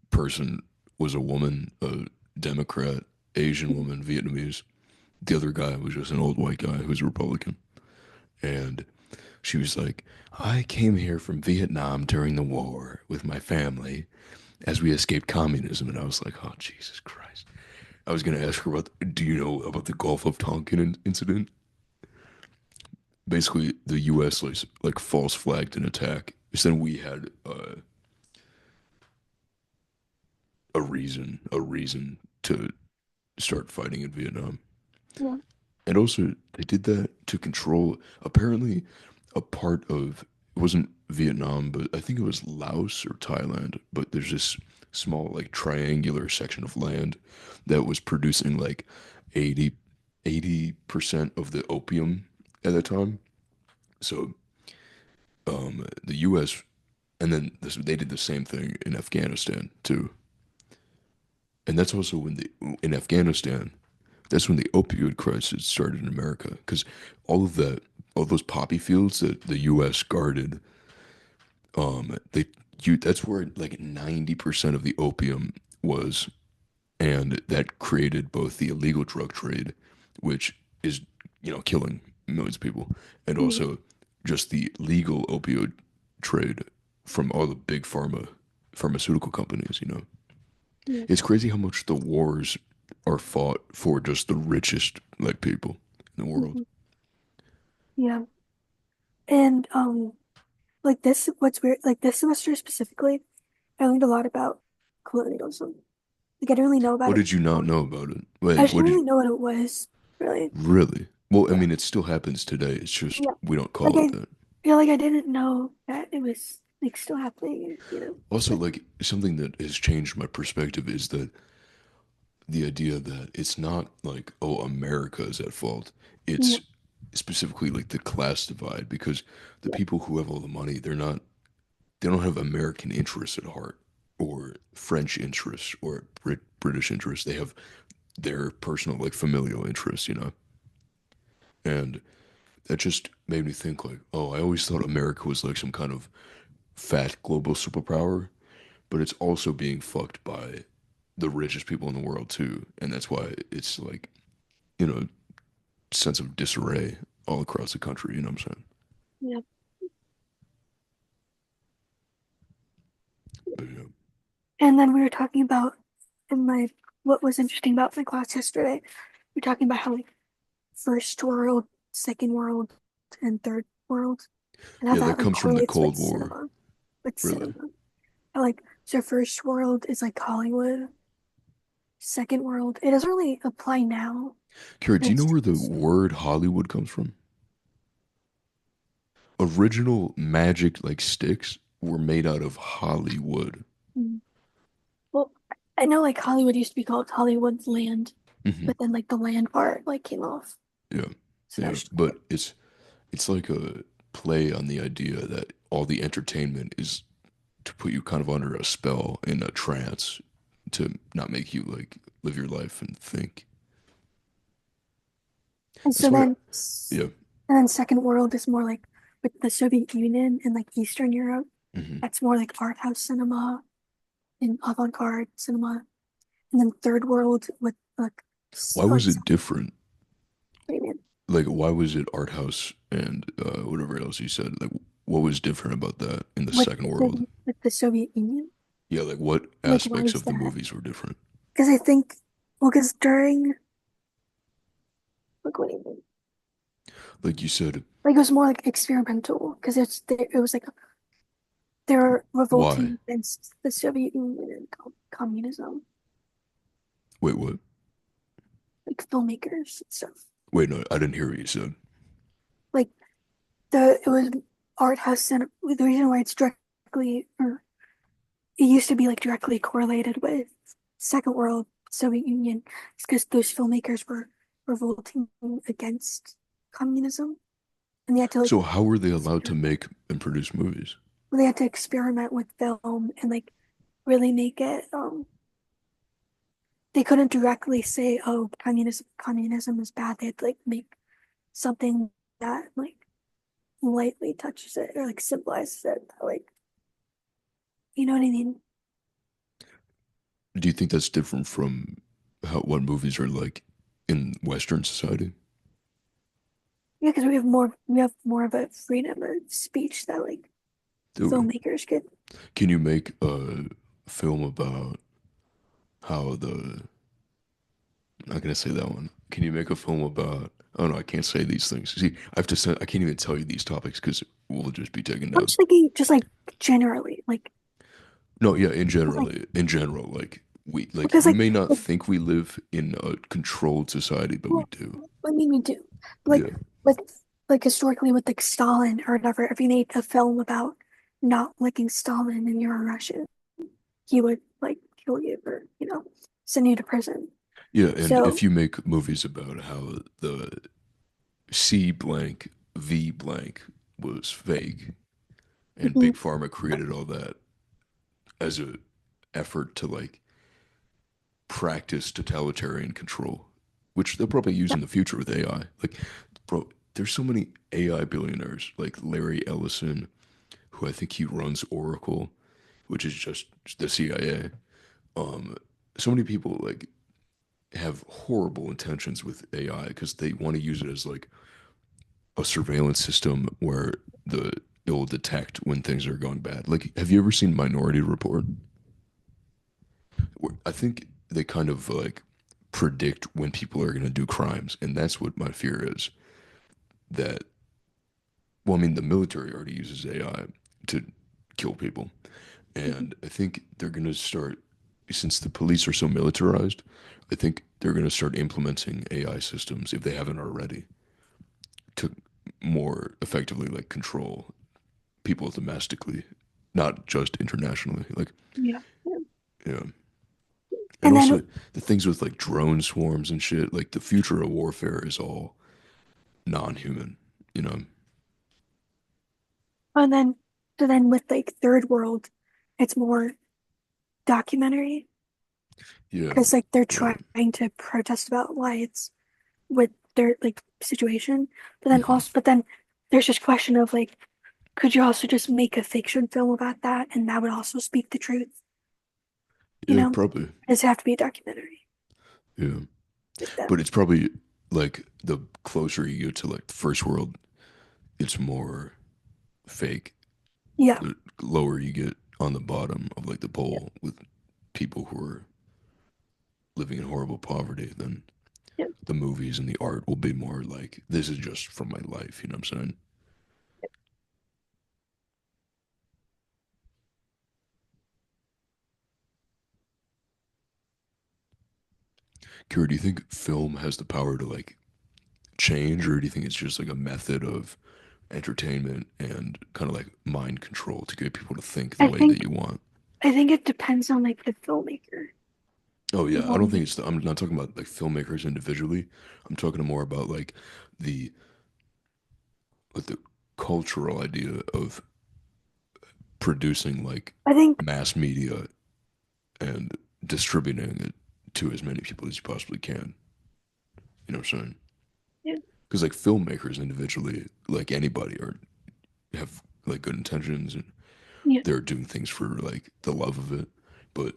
person was a woman, a Democrat, Asian woman, Vietnamese. The other guy was just an old white guy who was a Republican. And she was like, I came here from Vietnam during the war with my family as we escaped communism. And I was like, oh, Jesus Christ. I was going to ask her about, do you know about the Gulf of Tonkin incident? Basically, the U.S. like false flagged an attack. So then we had a reason to start fighting in Vietnam. yeah, And also, they did that to control, apparently, a part of, it wasn't Vietnam, but I think it was Laos or Thailand. But there's this small, like, triangular section of land that was producing like 80, 80% of the opium at that time. So, the US, and then they did the same thing in Afghanistan too. And that's also in Afghanistan, that's when the opioid crisis started in America because all of that, all those poppy fields that the U.S. guarded, they that's where like 90% of the opium was, and that created both the illegal drug trade, which is killing millions of people, and yeah, also just the legal opioid trade from all the big pharmaceutical companies. yeah. It's crazy how much the wars are fought for just the richest like people in the world. Mhm. Yeah. And like this, what's weird, like this semester specifically, I learned a lot about colonialism. Like I didn't really know about What it did you not before. know about it? I Wait, just what didn't did you really know what it was, really. really? Well, I Yeah. mean, it still happens today. It's just Yeah. we don't Like call it that. like I didn't know that it was like still happening. Also, But like something that has changed my perspective is that the idea that it's not like, oh, America is at fault. yeah, It's specifically like the class divide because the yeah, people who have all the money, they don't have American interests at heart or French interests or British interests. They have their personal like familial interests. And that just made me think like, oh, I always thought America was like some kind of fat global superpower, but it's also being fucked by the richest people in the world too, and that's why it's like, you know, sense of disarray all across the country. You know what I'm saying? Yeah. But yeah, And then we were talking about in my what was interesting about my class yesterday. We were talking about how like first world, second world, and third world, and how yeah, that that like comes from the correlates with Cold War, cinema. With really. cinema. Like so first world is like Hollywood. Second world, it doesn't really apply now. Kara, But do you know where the it's word Hollywood comes from? Original magic like sticks were made out of Hollywood. mm, well, I know like Hollywood used to be called Hollywood Land, Hmm. but then like the land part like came off. Yeah, So now yeah, it's just but it's like a play on the idea that all the entertainment is to put you kind of under a spell in a trance to not make you like live your life and think. and That's so why, then yeah. and then second world is more like with the Soviet Union and like Eastern Europe. Hmm. That's more like art house cinema and avant-garde cinema. And then third world with like Why like was it different? Scandinavian. Like, why was it art house and whatever else you said? Like, what was different about that in the with second world? the Soviet Union. Yeah, like what Like why aspects is of the that? movies were different? Because I think well, because during like what do you mean? Like you said, Like it was more like experimental because it was like they were why? revolting against the Soviet Union and communism, Wait, what? like filmmakers and stuff. Wait, no, I didn't hear what you said. Like the it was art house cinema. The reason why it's directly or it used to be like directly correlated with Second World Soviet Union is because those filmmakers were revolting against communism and they had to like So how were they allowed to experiment. make and produce movies? They had to experiment with film and like really make it they couldn't directly say, oh, communism is bad. They had to like make something that like lightly touches it or like symbolizes it. Like, you know what I mean? Do you think that's different from how what movies are like in Western society? Yeah, because we have more of a freedom of speech that like Do we? filmmakers could. Can you make a film about how the I'm not gonna say that one. Can you make a film about? Oh no, I can't say these things. See, I have to say I can't even tell you these topics because we'll just be taken I'm down. just thinking, just like generally, No, yeah, like in general, like because we may not think we live in a controlled society, but we well, do. I mean we do, Yeah, like with like historically with like Stalin or whatever. If you made a film about not liking Stalin and you're a Russian, he would like kill you or send you to prison. yeah, and if So you make movies about how the C blank V blank was fake and mhm, Big Pharma created all that as a effort to like practice totalitarian control, which they'll probably use yeah, in the future with AI. Like, bro, there's so many AI billionaires like Larry Ellison, who I think he runs Oracle, which is just the CIA. Um, so many people like have horrible intentions with AI because they want to use it as like a surveillance system where the it will detect when things are going bad. Like, have you ever seen Minority Report? I think they kind of like predict when people are going to do crimes, and that's what my fear is. That well, I mean, the military already uses AI to kill people, mhm, and I think they're going to start since the police are so militarized. I think they're going to start implementing AI systems if they haven't already to more effectively like control people domestically, not just internationally. Like, yeah. Yeah. yeah. And And then also the things with like drone swarms and shit, like the future of warfare is all non-human, you know? and then so then with like third world, it's more documentary Yeah, because like they're yeah. trying to protest about why it's with their like situation, but then Hmm. also but then there's this question of like could you also just make a fiction film about that and that would also speak the truth? You Yeah, know, probably. does it have to be a documentary Yeah. like that? But it's probably like the closer you get to like the first world, it's more fake. Yeah, The lower you get on the bottom of like the yeah, pole with people who are living in horrible poverty, then yeah. the movies and the art will be more like this is just from my life, you know what I'm saying? Kira, do you think film has the power to like change, or do you think it's just like a method of entertainment and kind of like mind control to get people to think the I way that think you want? I think it depends on like the filmmaker. Oh You yeah, I know, don't think it's I'm not talking about like filmmakers individually. I'm talking more about the the cultural idea of producing like I think mass media and distributing it to as many people as you possibly can. You know what I'm saying? yeah, Because like filmmakers individually, like anybody, are have like good intentions and yeah, they're doing things for like the love of it. But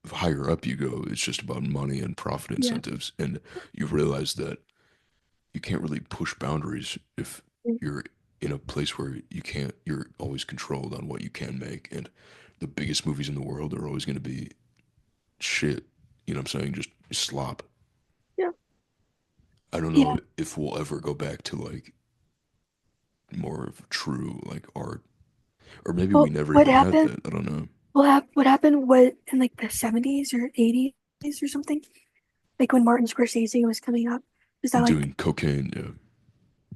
the higher up you go, it's just about money and profit yeah, incentives, and you realize that you can't really push boundaries if yeah, you're in a place where you can't. You're always controlled on what you can make, and the biggest movies in the world are always going to be shit. You know what I'm saying? Just slop. yeah. I don't Yeah. know if we'll ever go back to like more of true like art, or maybe we Well, never what even had happened? that. I don't know. What happened was in like the 70s or 80s or something? Like when Martin Scorsese was coming up. Is that like Doing cocaine, yeah.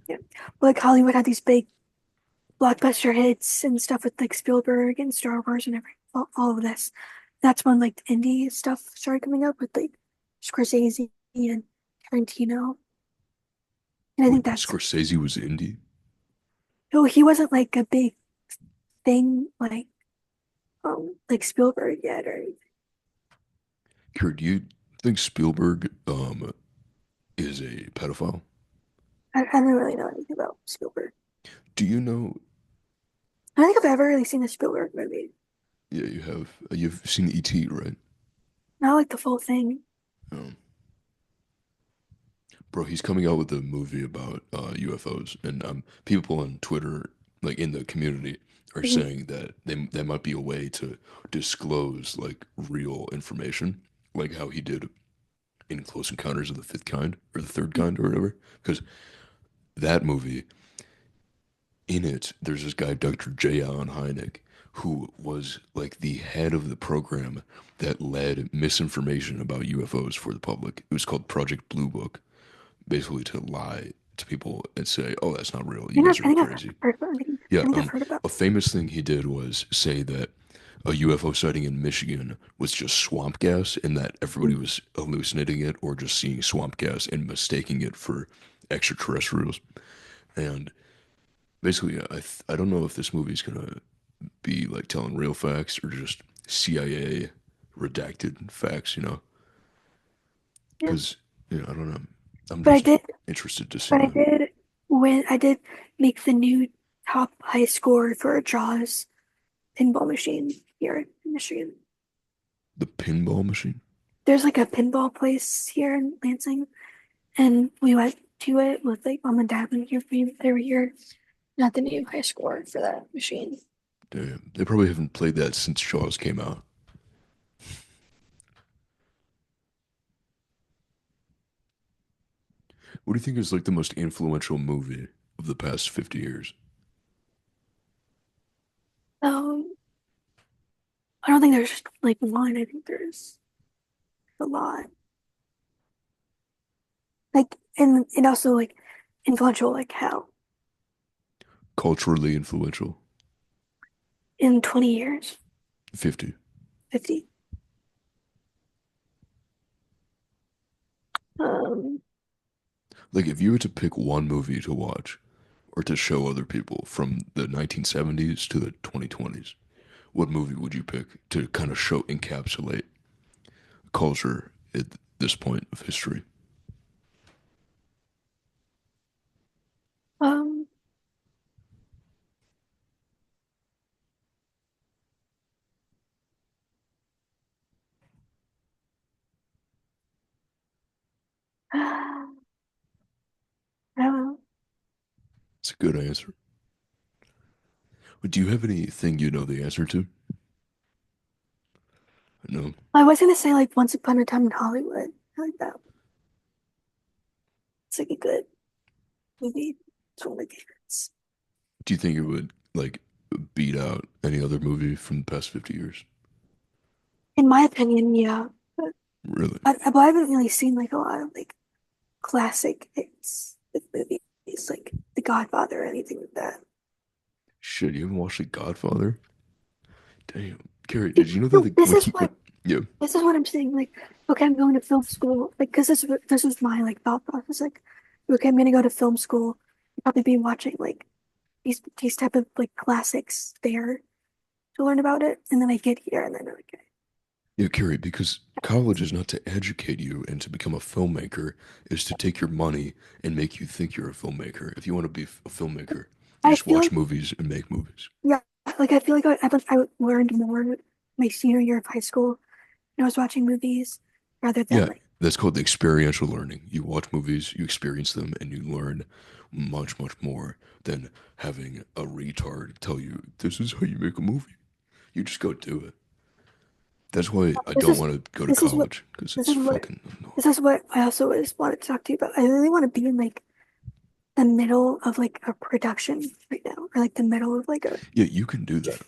yeah. Well, like Hollywood had these big blockbuster hits and stuff with like Spielberg and Star Wars and all of this. That's when like the indie stuff started coming up with like Scorsese and Tarantino. And I think Wait, that's Scorsese was indie? no, he wasn't like a big thing like Spielberg yet or anything. Kurt, do you think Spielberg is a pedophile? I don't really know anything about Spielberg. Do you know? I don't think I've ever really seen a Spielberg movie. Yeah, you have. You've seen E.T., right? Not like the full thing. Um, Bro, he's coming out with a movie about UFOs, and people on Twitter, like in the community, are Mhm. saying that that might be a way to disclose like real information, like how he did in Close Encounters of the Fifth Kind or the Third Kind or whatever. Because that movie, in it, there's this guy, Dr. J. Allen Hynek, who was like the head of the program that led misinformation about UFOs for the public. It was called Project Blue Book, basically to lie to people and say, "Oh, that's not real. You guys I are think I've crazy." heard. Yeah, I think I've heard about. a famous thing he did was say that a UFO sighting in Michigan was just swamp gas, and that everybody Mm. was hallucinating it or just seeing swamp gas and mistaking it for extraterrestrials. And basically, I don't know if this movie's gonna be like telling real facts or just CIA redacted facts, Yeah, because I don't know. I'm but I just did. interested to see But I that. did when I did make the new top high score for a Jaws pinball machine here in Michigan. The pinball machine. There's like a pinball place here in Lansing, and we went to it with like mom and dad when they were here. Not the new high score for that machine. Damn, they probably haven't played that since Jaws came out. What do you think is like the most influential movie of the past 50 years? Um, I don't think there's just like one. I think there's a lot. Like and also like influential like how Culturally influential? in 20 years, 50. 50. Um, Like if you were to pick one movie to watch or to show other people from the 1970s to the 2020s, what movie would you pick to kind of show encapsulate culture at this point of history? um, I don't know. It's a good answer. But do you have anything you know the answer to? No. I was gonna say like Once Upon a Time in Hollywood. I like that. It's like a good movie. It's one of my favorites. Do you think it would like beat out any other movie from the past 50 years? In my opinion, yeah. But Really? I haven't really seen like a lot of like classic hits with movies like The Godfather or anything like that. Shit, you haven't watched The Godfather? Damn. Carrie, See, did you know that no, the, when he went, yeah, this is what I'm saying. Like, okay, I'm going to film school. Like, because this was my like thought process. Like, okay, I'm gonna go to film school. Probably be watching like these type of like classics there to learn about it, and then I get here, and then I'm like, yeah, Carrie, because college is not to educate you and to become a filmmaker, is to take your money and make you think you're a filmmaker. If you want to be a filmmaker, you I just feel watch like movies and make movies. yeah, like I feel like I learned more my senior year of high school when I was watching movies rather than Yeah, like that's called the experiential learning. You watch movies, you experience them, and you learn much, much more than having a retard tell you, this is how you make a movie. You just go do it. That's why I this don't is want to go to this is what college, because this it's is what fucking annoying. this is what I also always wanted to talk to you about. I really want to be in like the middle of like a production right now, or like the middle of like a Yeah, you can do that.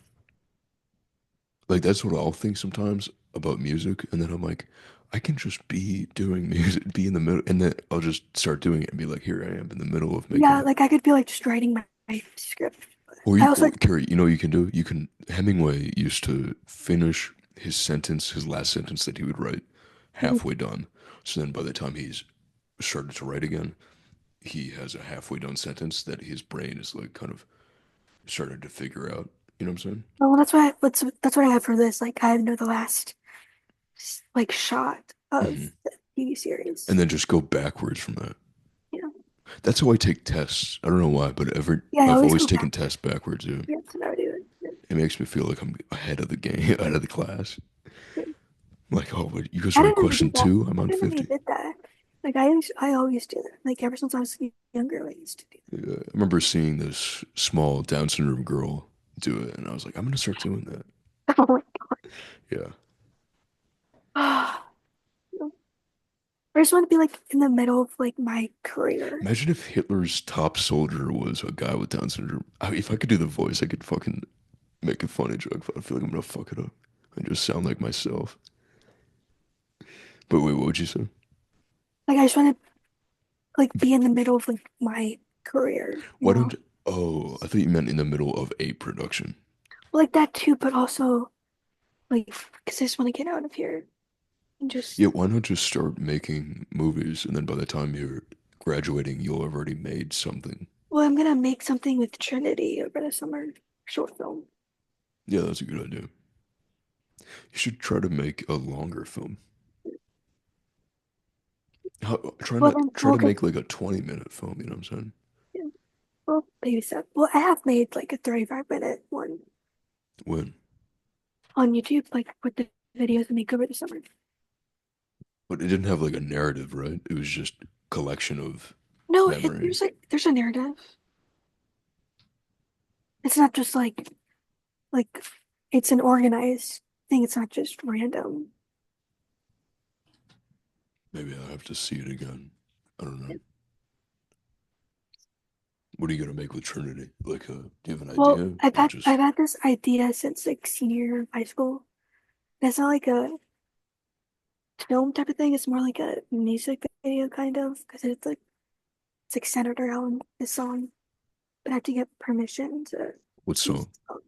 Like, that's what I'll think sometimes about music, and then I'm like, I can just be doing music, be in the middle, and then I'll just start doing it and be like, here I am in the middle of making yeah, it. like I could be like just writing my script. Or I you, also or like Carrie, you know what you can do? You can, Hemingway used to finish his sentence, his last sentence that he would write, halfway done. So then by the time he's started to write again, he has a halfway done sentence that his brain is like kind of started to figure out. You know what I'm saying? well that's what I have for this. Like I know the last like shot Hmm. of the TV And series. then just go backwards from that. You know? That's how I take tests. I don't know why, but Yeah, I I've always always go taken back. tests backwards. Yeah. Yeah, that's what I would do. Yeah. It makes me feel like I'm ahead of the game, ahead of the class. Yeah. Like, oh, what, you guys I are on didn't know you question did that. two? I'm I on didn't know you 50. did that. Like I always do that. Like ever since I was younger, I used to do Yeah, I remember seeing this small Down syndrome girl do it, and I was like, I'm gonna start doing that. that. Oh Yeah. my God. I just want to be like in the middle of like my career. Imagine if Hitler's top soldier was a guy with Down syndrome. If I could do the voice, I could fucking make a funny joke, but I feel like I'm gonna fuck it up and just sound like myself. But wait, what would you say? Like I just want to like be in the middle of like my career, you Why know? don't? Oh, I thought you meant in the middle of a production. Like that too, but also like because I just want to get out of here and Yeah, just why not just start making movies, and then by the time you're graduating, you'll have already made something. well, I'm gonna make something with Trinity over the summer, short film. Yeah, that's a good idea. You should try to make a longer film. Well then, Try well, to okay, make like a 20-minute film, you know what I'm saying? yeah, well, maybe so. Well, I have made like a 35-minute one When? on YouTube, like with the videos I make over the summer. But it didn't have like a narrative, right? It was just collection of No, memories. there's a narrative. It's not just like it's an organized thing. It's not just random. Maybe I'll have to see it again. I don't know. What are you gonna make with Trinity? Like, do you have an Well, idea or just I've had this idea since like senior year of high school. And it's not like a film type of thing. It's more like a music video kind of because it's like centered around this song, but I have to get permission to what use song? the song.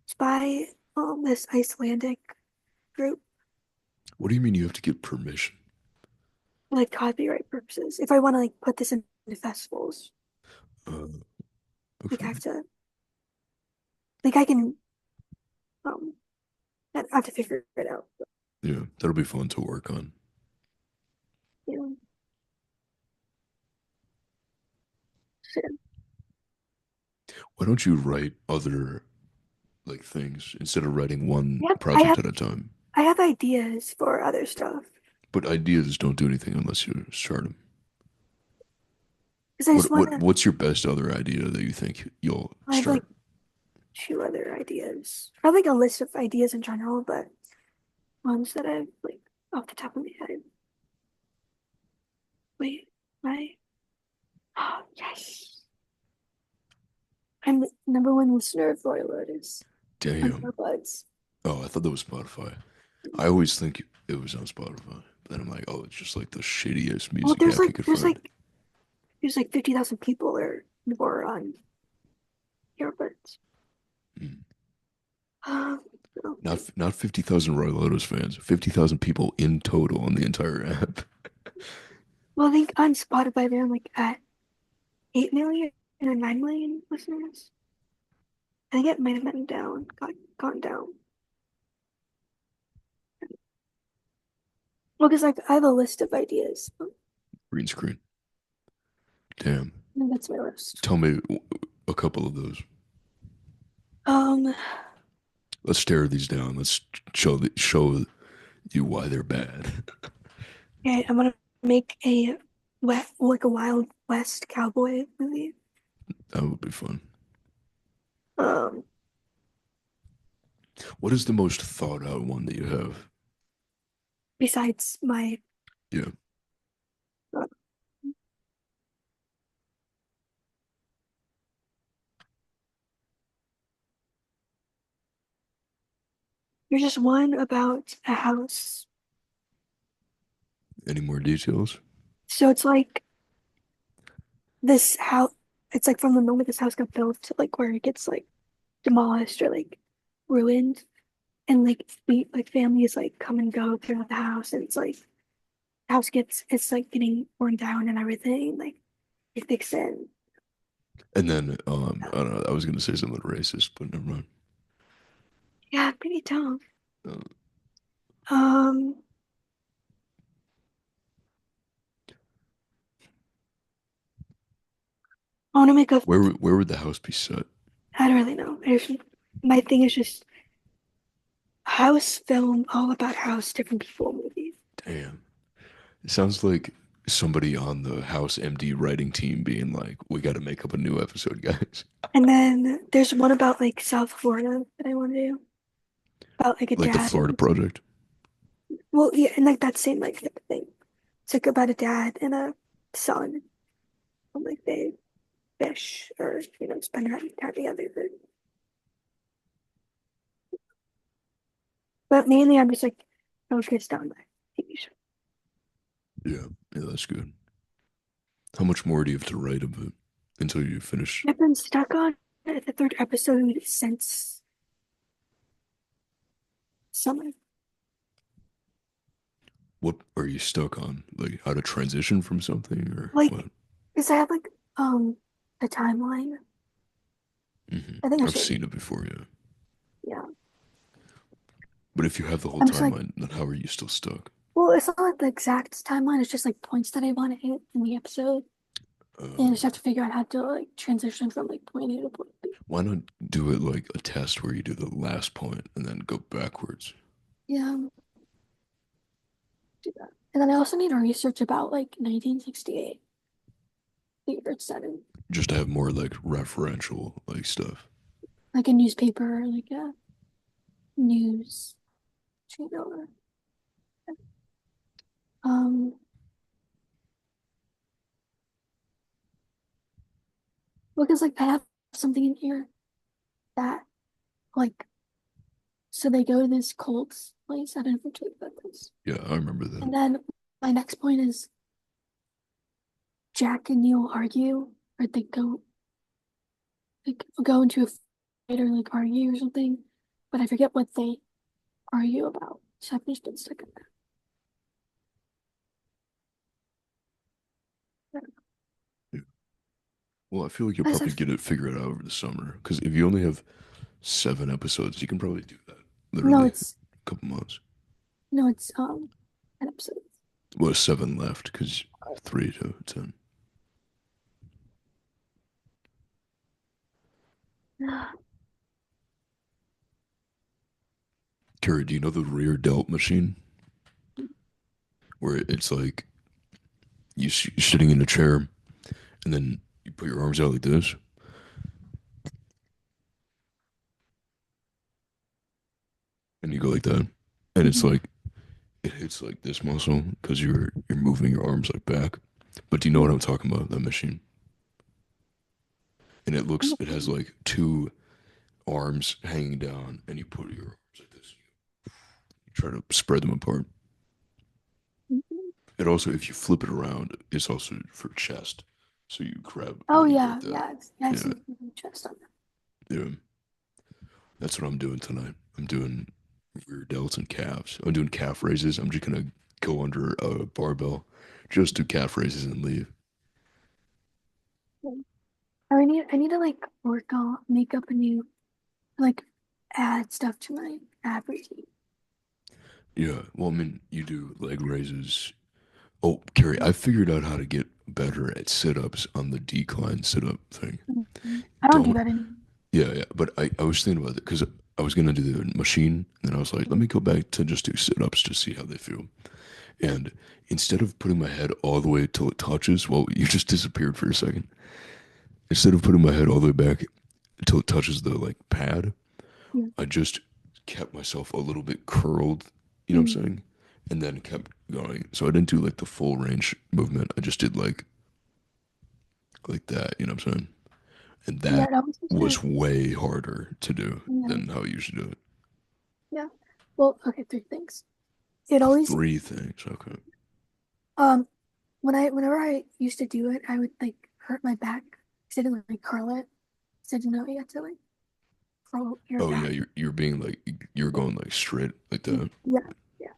It's by this Icelandic group What do you mean you have to get permission? for like copyright purposes. If I want to like put this in the festivals, Uh, like I okay. have to like I can um I have to figure it out. Yeah, that'll be fun to work on. You know, so, Why don't you write other like things instead of writing one yeah, project at a time? I have ideas for other stuff. But ideas don't do anything unless you start them. I What just want what to. what's your best other idea that you think you'll I have like start? two other ideas. I have like a list of ideas in general, but ones that I've like off the top of my head. Wait, right? Oh, yes. I'm the number one listener of Royal Lotus on Damn. Buds. Oh, I thought that was Spotify. I always think it was on Spotify. But then I'm like, oh, it's just like the shittiest Well, music app you could find. there's like 50,000 people or more on earbuds. Mm. Um, okay. Not 50,000 Roy Lotus fans, 50,000 people in total on the entire app. Well, I think on Spotify they're like at 8 million or 9 million listeners. I think it might have been down, gone down. Well, because like I have a list of ideas. Green screen. Damn. And that's my list. Tell me a couple of those. Um, Let's stare these down. Let's show you why they're bad. okay, I'm gonna make a like a Wild West cowboy movie. That would be fun. Um, What is the most thought out one that you have? besides my, Yeah. uh, there's just one about a house. Any more details? So it's like this house. It's like from the moment this house got built to like where it gets like demolished or like ruined, and like families like come and go throughout the house, and it's like house gets it's like getting worn down and everything. Like they fix it. And then, I don't know. I was gonna say something racist, but never mind. Yeah, pretty tough. Uh, Um, I want to make a. where would the house be set? I don't really know. My thing is just house film, all about house, different people movies. Damn. It sounds like somebody on the House MD writing team being like, "We got to make up a new episode, guys." And then there's one about like South Florida that I want to do about like a Like the dad Florida and Project. well, yeah, and like that same like type of thing. It's like about a dad and a son. And, like they fish or spend time together. But mainly I'm just like focused on my TV show. Yeah, yeah, that's good. How much more do you have to write of it until you finish? I've been stuck on the third episode since summer. What are you stuck on? Like how to transition from something or what? Like, because I have like a timeline. I think I I've should. seen it before, yeah. Yeah. But if you have the whole I'm just like, timeline, then how are you still stuck? well, it's not like the exact timeline. It's just like points that I want to hit in the episode, and I Uh, just have to figure out how to like transition from like point A to point B. why not do it like a test where you do the last point and then go backwards, Yeah, do that. And then I also need to research about like 1968, the year it's set in, just to have more like referential like stuff. like a newspaper, or like a news channel. Um, because like I have something in here that like so they go to this cult place. I don't know if I told you about this. Yeah, I remember that. And then my next point is Jack and Neil argue, or they go into a fight or like argue or something, but I forget what they argue about. So I've just been stuck in that. Yeah. Well, I feel like you'll I probably said get it figured out over the summer because if you only have 7 episodes, you can probably do that no, literally a couple months. it's an episode. Well, seven left because 3 to 10. Carrie, do you know the rear delt machine where it's like you're sitting in a chair and then you put your arms out like this, and you go like that, and it's Mhm. like it hits like this muscle because you're moving your arms like back. But do you know what Yeah. I'm talking about? That machine, and it has Mhm. like two arms hanging down, and you put your arms like this. You try to spread them apart. Mhm. And also, if you flip it around, it's also for chest. So you grab Oh and you go like yeah, that. yeah, yeah. I've Yeah, seen chest on that. yeah. That's what I'm doing tonight. I'm doing rear delts and calves. I'm doing calf raises. I'm just gonna go under a barbell, just do calf raises and leave. Yeah. I need to like work on make up a new like add stuff to my ab routine. Yeah. Well, I mean, you do leg raises. Oh, Carrie, Yeah. I figured out how to get better at sit-ups on the decline sit-up thing. Mhm. I don't do Don't. that anymore. Yeah, yeah. But I was thinking about it because I was gonna do the machine, and then I was like, let me go back to just do sit-ups to see how they feel. Yeah. And instead of putting my head all the way till it touches, well, you just disappeared for a second. Instead of putting my head all the way back until it touches the like pad, Yeah. I just kept myself a little bit curled, you know what I'm Mm. saying? And then kept going. So I didn't do like the full range movement. I just did like that, you know what I'm saying? And Yeah, that that was just was way harder to do yeah. than how I usually do it. Yeah. Well, okay, three things. It always Three things, okay. um whenever I used to do it, I would like hurt my back because I didn't like curl it. So I didn't know you had to like curl your Oh yeah, back. you're being like you're going like straight like that. Yeah, yeah.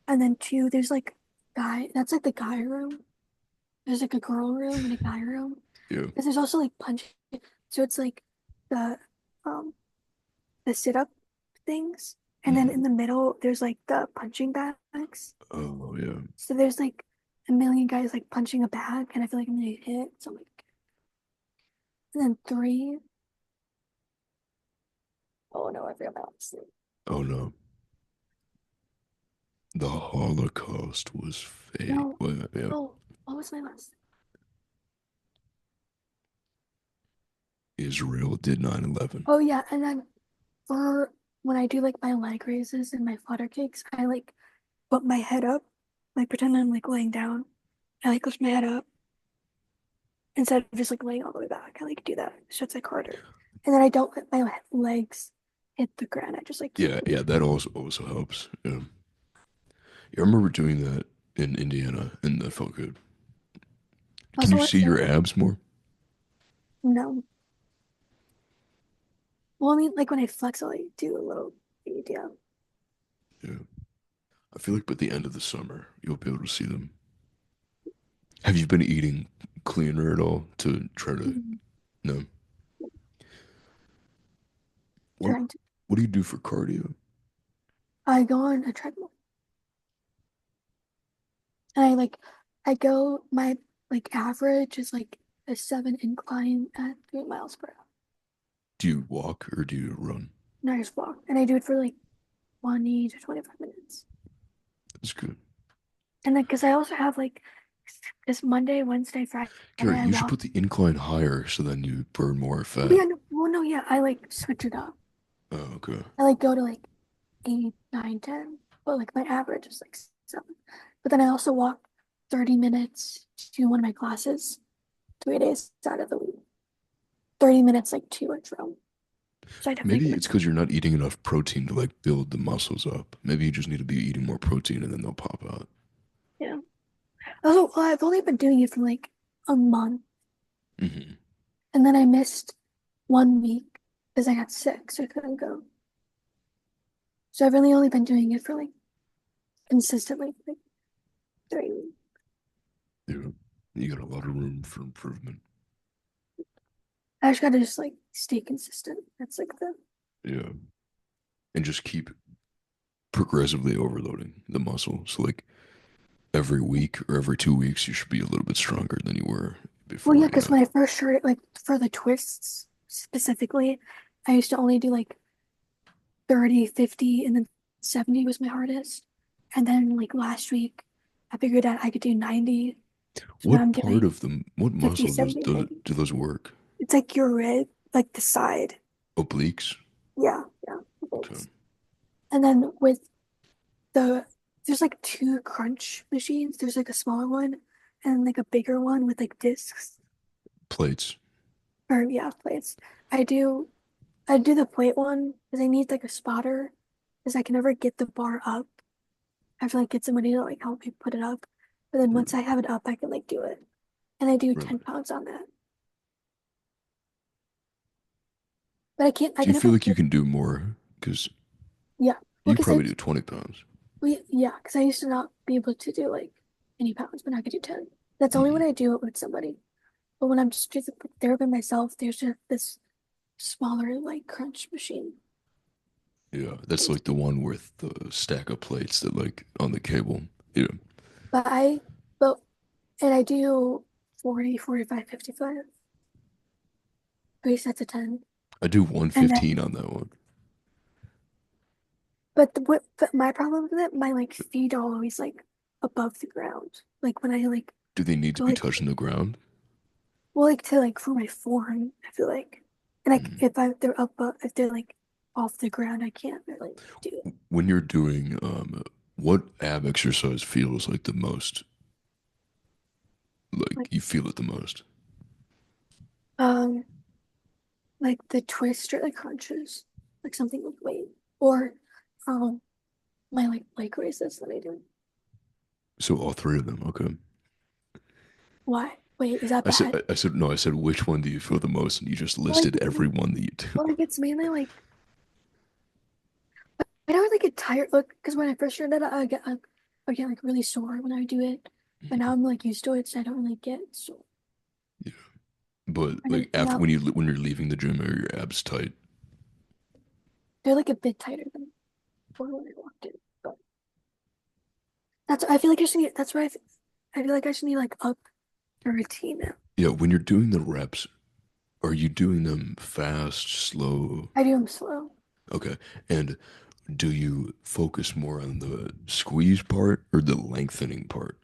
And then two, there's like guy that's like the guy room. There's like a girl room and a guy room. Yeah. Because there's also like punch. So it's like the um the sit up things. And then Hmm. in the middle there's like the punching bags. Oh yeah. So there's like a million guys like punching a bag and I feel like I'm gonna get hit. So I'm like and then three, oh no, I forgot my last name. Oh no. The Holocaust was fake. No, Well, yeah. oh, what was my last name? Israel did 9/11. Oh yeah, and then for when I do like my leg raises and my flutter kicks, I like put my head up, like pretend I'm like laying down. I like lift my head up instead of just like laying all the way back. I like do that. So it's like harder. And then I don't let my legs hit the ground. I just like keep Yeah, them. yeah, that also helps. Yeah. Yeah, I remember doing that in Indiana and that felt good. Can Also, you what see your saying? abs more? No. Well, I mean, like when I flex, I'll like do a little yeah. Yeah. I feel like by the end of the summer, you'll be able to see them. Have you been eating cleaner at all to try to Mhm. no? What Trying to. what do you do for cardio? I go on a treadmill and I go my like average is like a 7 incline at 3 miles per hour. Do you walk or do you run? And I just walk and I do it for like 20 to 25 minutes. That's good. And then because I also have like this Monday, Wednesday, Friday, Gary, I you should walk. put the incline higher so then you burn more Oh fat. yeah, no, well no, yeah, I like switch it up. Oh, okay. I like go to like 8, 9, 10, but like my average is like 7. But then I also walk 30 minutes to one of my classes 3 days out of the week. 30 minutes like to and from. So I definitely Maybe commit it's to that. because you're not eating enough protein to like build the muscles up. Maybe you just need to be eating more protein and then they'll pop out. Yeah. Also, well, I've only been doing it for like a month. Hmm. And then I missed 1 week because I got sick, so I couldn't go. So I've really only been doing it for like consistently for, like 3 weeks. Yeah. You got a lot of room for improvement. I just gotta just like stay consistent. That's like the Yeah. And just keep progressively overloading the muscle. So like every week or every 2 weeks, you should be a little bit stronger than you were well, before, yeah, you because know? when I first started, like for the twists specifically, I used to only do like 30, 50, and then 70 was my hardest. And then like last week, I figured out I could do 90. So now What I'm part doing of them, what 50, muscles 70, 90. do those work? It's like your rib, like the side. Obliques? Yeah, yeah. Okay. Thanks. And then with the there's like two crunch machines. There's like a smaller one and like a bigger one with like discs Plates. or yeah, plates. I do I do the plate one because I need like a spotter because I can never get the bar up. I have to like get somebody to like help me put it up. But then once Right. I have it up, I can like do it. And I do Right. 10 pounds on that. But I Do you can feel never like you get, can do more? Because yeah. Well, you because probably do 20 pounds. yeah, because I used to not be able to do like any pounds, but now I can do 10. That's only when Hmm. I do it with somebody. But when I'm just there by myself, there's just this smaller like crunch machine. Yeah, that's like the one with the stack of plates that like on the cable. Yeah. But I, but, and I do 40, 45, 55, 3 sets of 10. I do And 115 then, on that one. but my problem with it, my like feet are always like above the ground. Like when I like Do they need to go be like, touching the ground? well, like to like for my form, I feel like, and like Hmm. if they're like off the ground, I can't really do it. When you're doing what ab exercise feels like the most? Like Like, you feel it the most? um, like the twist or the crunches, like something with weight, or um, my like leg raises that I do. So all three of them. Okay. Why? Wait, is that bad? I said no. I said which one do you feel the most, and you just Well, like, listed every one that you do. well, like it's mainly like I don't really get tired. Look, because when I first started, I get like really sore when I do it, but now I'm like used to it, so I don't really get sore. Yeah. But And then like after now when you're leaving the gym, are your abs tight? they're like a bit tighter than before when I walked in. But that's I feel like I should need. That's why I feel like I should need like up a routine now. Yeah. When you're doing the reps, are you doing them fast, slow? I do them slow. Okay. And do you focus more on the squeeze part or the lengthening part?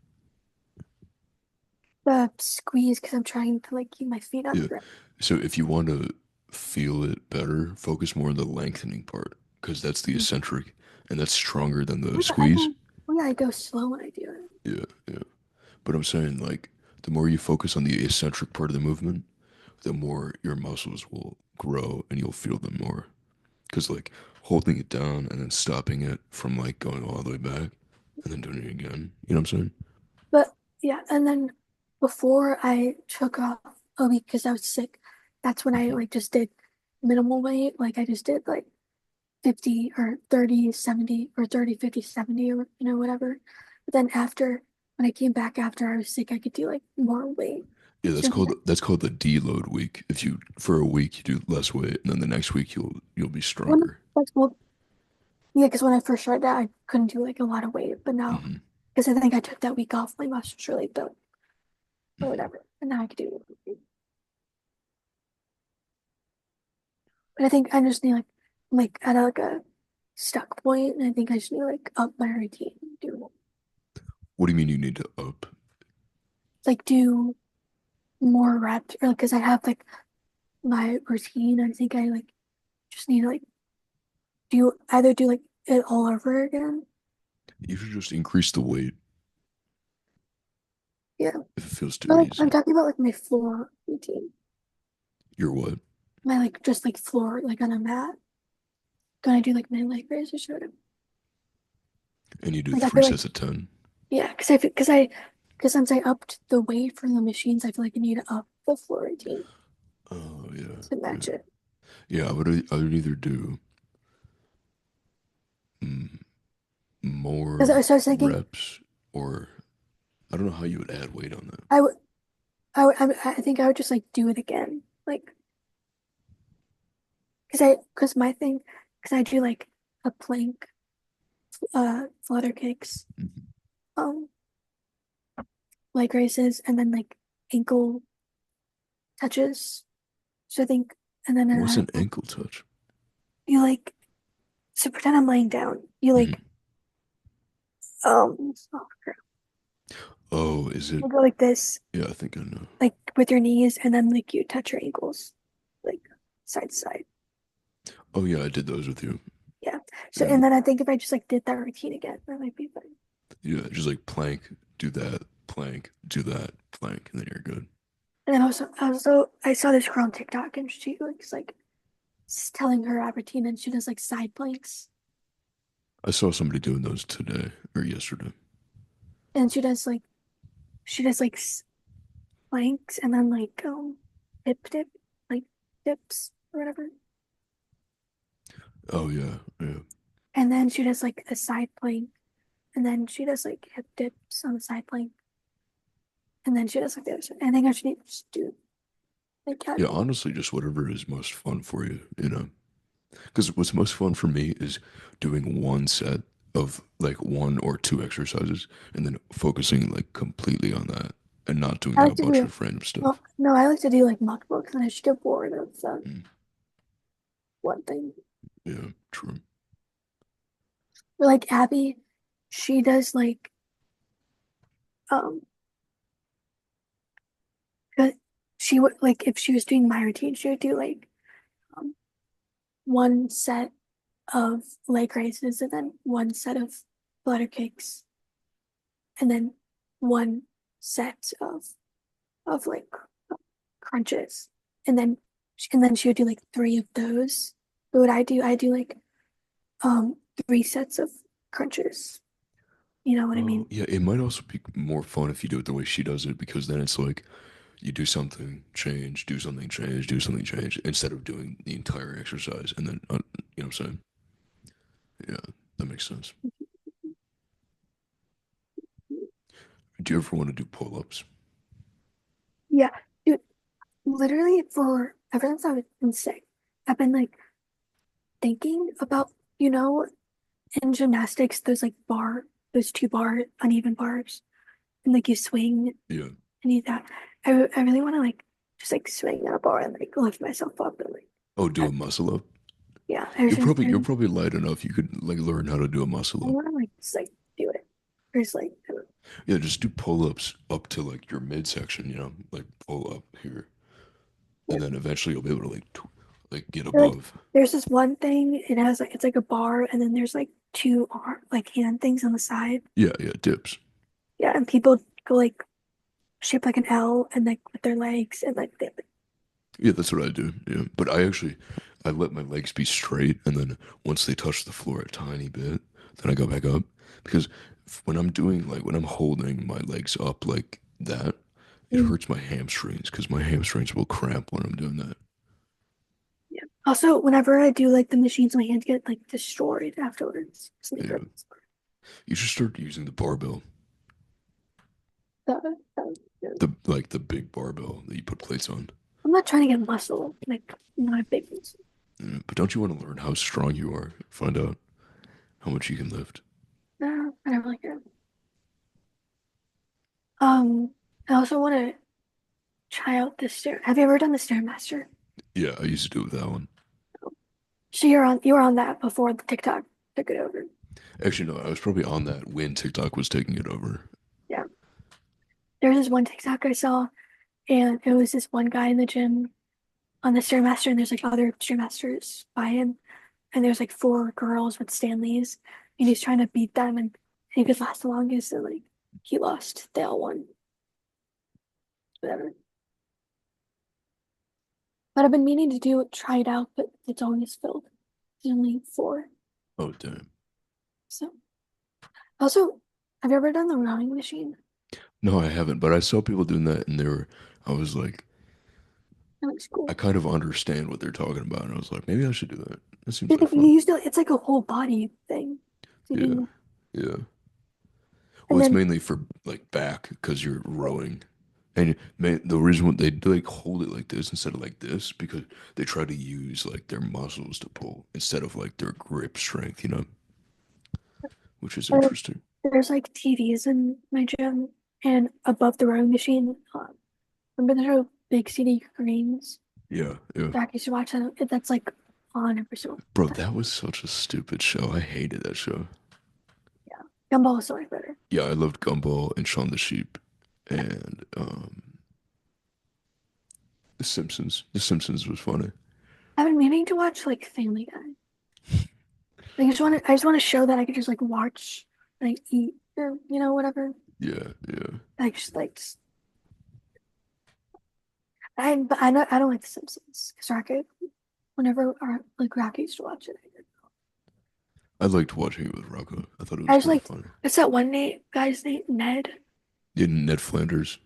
The squeeze because I'm trying to like keep my feet on the Yeah. ground. So if you want to feel it better, focus more on the lengthening part because that's the Mhm. eccentric and that's stronger than the Oh, yeah, I squeeze. go. Oh yeah, I go slow when I do it. Yeah, yeah. But I'm saying like the more you focus on the eccentric part of the movement, the more your muscles will grow and you'll feel them more. Because like holding it down and then stopping it from like going all the way back and then doing it again. You know what I'm saying? But yeah, and then before I took off a week because I was sick, that's when I Mhm. like just did minimal weight. Like I just did like 50 or 30, 70 or 30, 50, 70 or whatever. But then after when I came back after I was sick, I could do like more weight. Yeah, So then, that's called the deload week. If you for a week you do less weight and then the next week you'll be when stronger. that's well, yeah, because when I first started that, I couldn't do like a lot of weight, but now Hmm. because I think I took that week off, my muscles really built or Hmm. whatever, and now I could do it. But I think I just need like at like a stuck point, and I think I just need to, like up my routine, do What do you mean you need to up? like do more reps, or because I have like my routine. I think I like just need to like do like it all over again. You should just increase the weight Yeah, if it feels too but like I'm easy. talking about like my floor routine, You're what? my like just like floor like on a mat. Gonna do like my leg raises or whatever. And you do Like I three feel like sets of 10. yeah, because since I upped the weight from the machines, I feel like I need to up the floor routine Oh yeah, to yeah, match it. yeah. I would either do mm, more Because I was thinking reps or I don't know how you would add weight on that. I would I think I would just like do it again. Like because my thing because I do like a plank, flutter kicks, Mhm. um, leg raises, and then like ankle touches. So I think and then What's an ankle touch? you like so pretend I'm laying down. You like Mhm. oh, crap. Oh, is it? You go like this, Yeah, I think I know. like with your knees, and then like you touch your ankles, like side to side. Oh yeah, I did those with you. Yeah. So, Yeah, and then I think if I just like did that routine again, that might be fine. yeah, just like plank, do that, plank, and then you're good. And then also, I saw this girl on TikTok, and she looks like telling her routine, and she does like side planks, I saw somebody doing those today or yesterday. and she does like planks, and then like dip, like dips or whatever, Oh yeah, yeah, and then she does like a side plank, and then she does like hip dips on the side plank, and then she does like the other side. I think I should just do like yeah. casual. Honestly, just whatever is most fun for you, you know. Because what's most fun for me is doing one set of like one or two exercises and then focusing like completely on that and not doing I like like a to bunch do of random well, stuff. no, I like to do like mukbangs, and I just get bored of Mm, one thing. yeah, true. Or like Abby, she does like um, uh, she would like if she was doing my routine, she would do like um one set of leg raises, and then one set of butter cakes, and then one set of like crunches, and then she would do like three of those. But what I do, I do like um three sets of crunches. You know what I Oh, mean? yeah, it might also be more fun if you do it the way she does it because then it's like you do something, change, do something, change, do something, change, instead of doing the entire exercise and then, you know what I'm saying? Yeah, that makes sense. Do you ever want to do pull-ups? Yeah, dude. Literally for ever since I've been sick, I've been like thinking about, in gymnastics, those two bar uneven bars, and like you swing Yeah. and you that. I really want to like just like swing that bar and like lift myself up and like, Oh, do I, a muscle up? yeah, You're probably light enough. You could like learn how to do a I muscle up. want to like just like do it. Or just like, I don't know. Yeah, just do pull-ups up to like your midsection, you know, like pull up here, Yeah. and then eventually you'll be able to like like get Or, like above. there's this one thing. It has like it's like a bar, and then there's like two arm like hand things on the side. Yeah, yeah, dips. Yeah, and people go like shaped like an L and like with their legs and like they, Yeah, that's what I do. Yeah, but I let my legs be straight, and then once they touch the floor a tiny bit, then I go back up because when I'm doing like when I'm holding my legs up like that, it mm, hurts my hamstrings because my hamstrings will cramp when I'm doing that. yeah. Also, whenever I do like the machines, my hands get like destroyed afterwards. Sleep Yeah, hurts. you should start using the barbell, Yeah. the big barbell that you put plates on. I'm not trying to get muscle, like not a big muscle. Yeah, but don't you want to learn how strong you are? Find out how much you can lift. No, I don't really care. I also want to try out the stair. Have you ever done the Stairmaster? Yeah, I used to do it with that one. So you were on that before the TikTok took it over. Actually, no, I was probably on that when TikTok was taking it over. Yeah. There's this one TikTok I saw, and it was this one guy in the gym on the Stairmaster, and there's like other Stairmasters by him, and there's like four girls with Stanleys, and he's trying to beat them, and he could last the longest, and like he lost. They all won. Whatever. But I've been meaning to try it out, but it's always filled. There's only four. Oh, damn. So also, have you ever done the rowing machine? No, I haven't, but I saw people doing that and I was like, That looks I cool. kind of understand what they're talking about. And I was like, maybe I should do that. That seems You like think you fun. used it's like a whole body thing to Yeah. do, Yeah. Well, and it's then mainly for like back because you're rowing. And the reason what they do, like hold it like this instead of like this because they try to use like their muscles to pull instead of like their grip strength, you know, which is uh, interesting. there's like TVs in my gym, and above the rowing machine, remember the show Big City Greens? Yeah. Yeah. Jack used to watch that. That's like on every single Bro, time. that was such a stupid show. I hated that show. Yeah. Gumball is so much better. Yeah, I loved Gumball and Shaun the Sheep and The Simpsons. The Simpsons was funny. I've been meaning to watch like Family Guy. I just want to show that I could just like watch and like eat or whatever. Yeah, yeah. I just like but I don't like The Simpsons because Rocket whenever our like Rocket used to watch it. I liked watching it with Rocco. I thought it I was just really like funny. it's that one guy's name Ned, Yeah, Ned Flanders.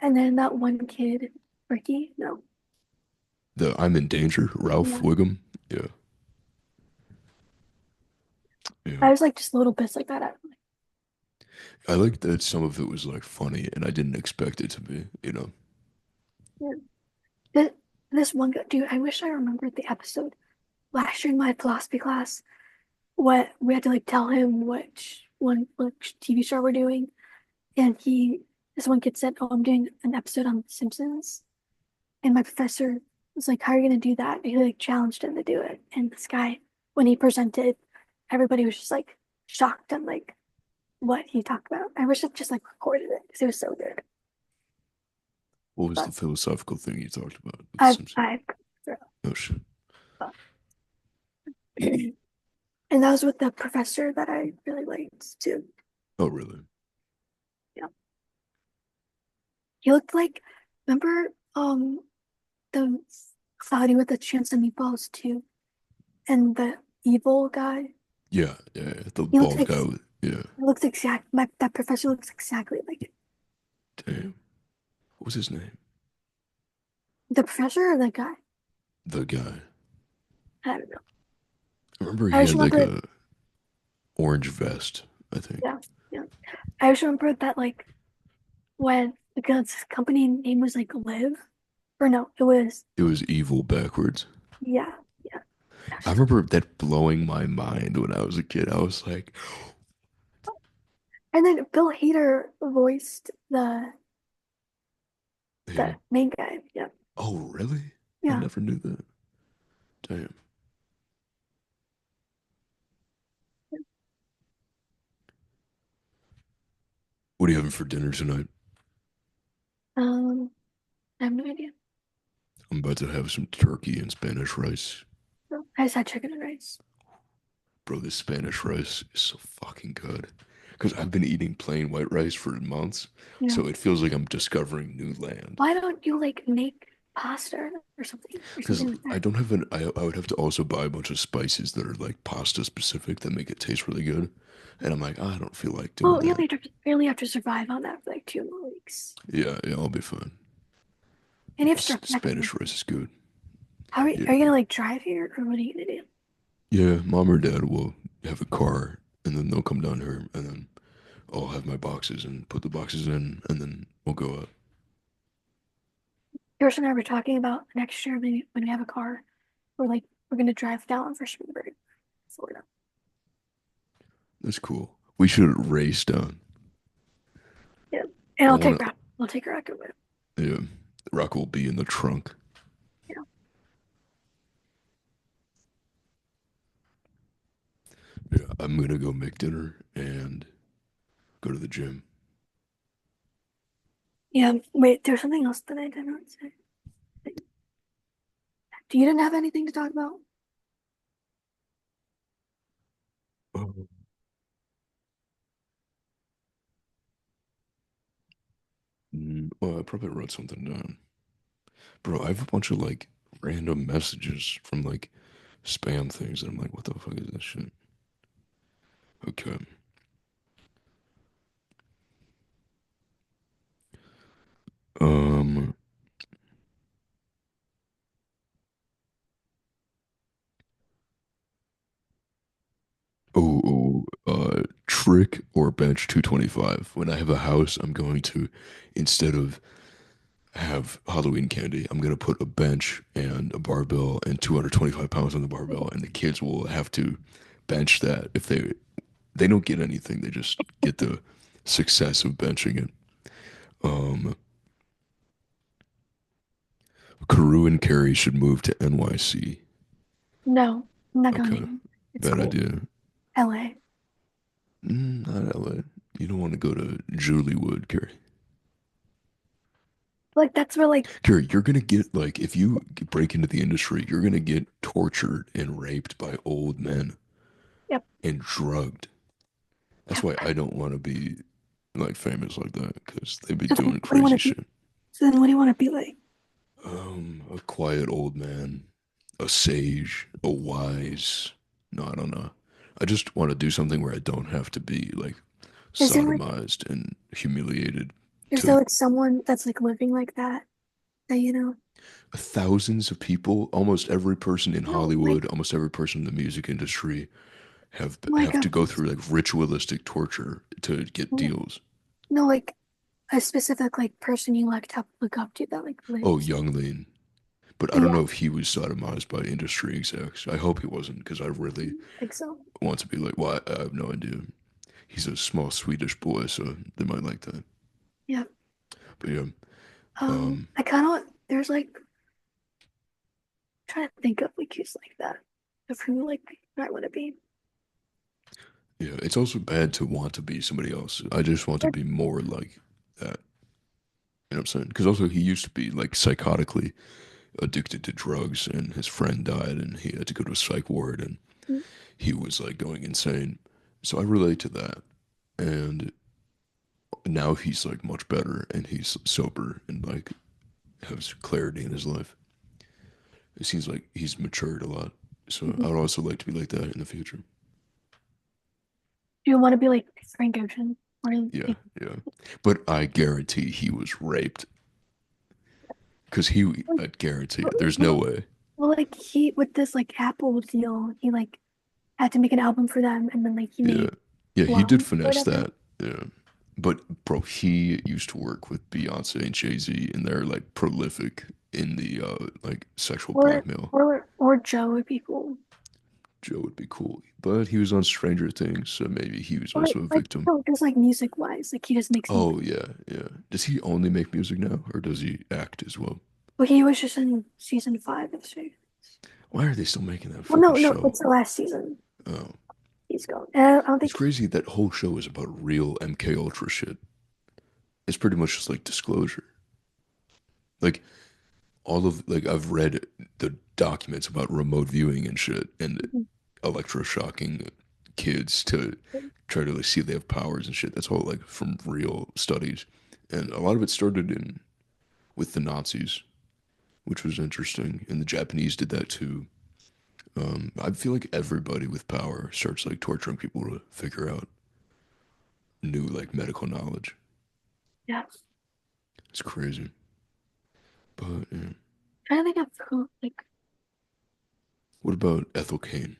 and then that one kid Ricky. No, The I'm in Danger, Ralph yeah. Wiggum. Yeah, yeah. I was like just little bits like that. I liked that some of it was like funny, and I didn't expect it to be. Yeah. This, this one guy, dude. I wish I remembered the episode last year in my philosophy class. What we had to like tell him which TV show we're doing, and this one kid said, "Oh, I'm doing an episode on The Simpsons," and my professor was like, "How are you gonna do that?" And he like challenged him to do it, and this guy, when he presented, everybody was just like shocked at like what he talked about. I wish I just like recorded it because it was so good. What was the But philosophical thing you talked about with The I've Simpsons? I've Oh shit. and that was with the professor that I really liked too. Oh really? Yeah, he looked like remember the cloudy with a chance of meatballs too, and the evil guy. Yeah, yeah, yeah. The He looks bald like guy with yeah. that professor looks exactly like it. Damn. What was his name? The professor or the guy? The guy. I don't know. I remember I he just had like remember, a orange vest, I think. yeah, yeah. I just remember that like when because his company name was like Live, or no, it was It was evil backwards. yeah, yeah. I was I just like, remember that blowing my mind when I was a kid. I was like, and then Bill Hader voiced the him. main guy. Yeah, Oh, really? I yeah. never knew that. Damn. What are you having for dinner tonight? I have no idea. I'm about to have some turkey and Spanish rice. No, I just had chicken and rice. Bro, this Spanish rice is so fucking good. Because I've been eating plain white rice for months, Yeah. so it feels like I'm discovering new land. Why don't you like make pasta or Because something like I that? don't have I would have to also buy a bunch of spices that are like pasta specific that make it taste really good. And I'm like, I don't feel like doing Well, that. you only have to survive on that for like 2 more weeks. Yeah, yeah, I'll be fine. And you have to start packing Spanish everything. rice is good. Are you Yeah. gonna like drive here or what are you gonna do? Yeah, mom or dad will have a car and then they'll come down here and then I'll have my boxes and put the boxes in and then we'll go out. Yours and I were talking about next year maybe when we have a car, we're gonna drive down for spring break, Florida. That's cool. We should race down. Yeah. And I wanna I'll take Rocket with. yeah. Rock will be in the trunk. Yeah. Yeah, I'm gonna go make dinner and go to the gym. Yeah. Wait, there's something else that I did not say. You didn't have anything to talk about? Oh. Well, I probably wrote something down. Bro, I have a bunch of like random messages from like spam things and I'm like, what the fuck is this shit? Okay. Um trick or bench 225. When I have a house, I'm going to instead of have Halloween candy, I'm gonna put a bench and a barbell and 225 pounds on the barbell, and the kids will have to bench that. If they don't get anything, they just get the success of benching it. Um, Carew and Carrie should move to NYC. No, I'm not going Okay, anywhere. It's bad cool. idea. LA. Not LA. You don't want to go to Juliewood, Carrie. Like that's where like Carrie, you're gonna get like if you break into the industry, you're gonna get tortured and raped by old men yep, and drugged. That's yep. why I don't want to be like famous like that because they be So then doing what do you crazy want to be? shit. So then what do you want to be like? A quiet old man, a sage, a wise. No, I don't know. I just want to do something where I don't have to be like Is there like sodomized and humiliated is there to like someone that's like living like that you know? thousands of people. Almost every person in No, like Hollywood, almost every person in the music industry like have a to go through like ritualistic torture to get deals. no like a specific like person you like to look up to that like Oh, lives. Youngling. But I don't Yeah, know if he was sodomized by industry execs. I hope he wasn't because I really I think so. want to be like, well, I have no idea. He's a small Swedish boy, so they might like that. Yeah. But yeah, um, I kind of there's like trying to think of like who's like that of who like I want to be. yeah, it's also bad to want to be somebody else. I just want to Or, be more like that. You know what I'm saying? Because also he used to be like psychotically addicted to drugs, and his friend died, and he had to go to a psych ward, and he was like going insane. So I relate to that, and now he's like much better, and he's sober and like has clarity in his life. It seems like he's matured a lot. So I do would also like to be like that in the future. you want to be like Frank Ocean or Yeah, like, yeah. But I guarantee he was raped because I guarantee well, it. There's no well, way. well, like he with this like Apple deal, he like had to make an album for them, and then like he Yeah, made yeah. He did Blonde or finesse whatever. that. Yeah, but bro, he used to work with Beyonce and Jay-Z, and they're like prolific in the like sexual Or blackmail. or Joe would be cool. Joe would be cool, but he was on Stranger Things, so maybe he was Or also a like victim. no, just like music wise, like he just makes music. Oh yeah, yeah. Does he only make music now, or does he act as well? Well, he was just in season 5 of Stranger. Why are they still making that Well, fucking no, show? it's the last season. Oh, He's gone. And I don't it's think crazy that whole show is about real MK Ultra shit. It's pretty much just like disclosure. Like all of like I've read the documents about remote viewing and shit and electroshocking kids to try to like see if they have powers and shit. That's all like from real studies. And a lot of it started in with the Nazis, which was interesting. And the Japanese did that too. I feel like everybody with power starts like torturing people to figure out new like medical knowledge. yeah. It's crazy. But yeah. Trying to think of who like What about Ethel Kane?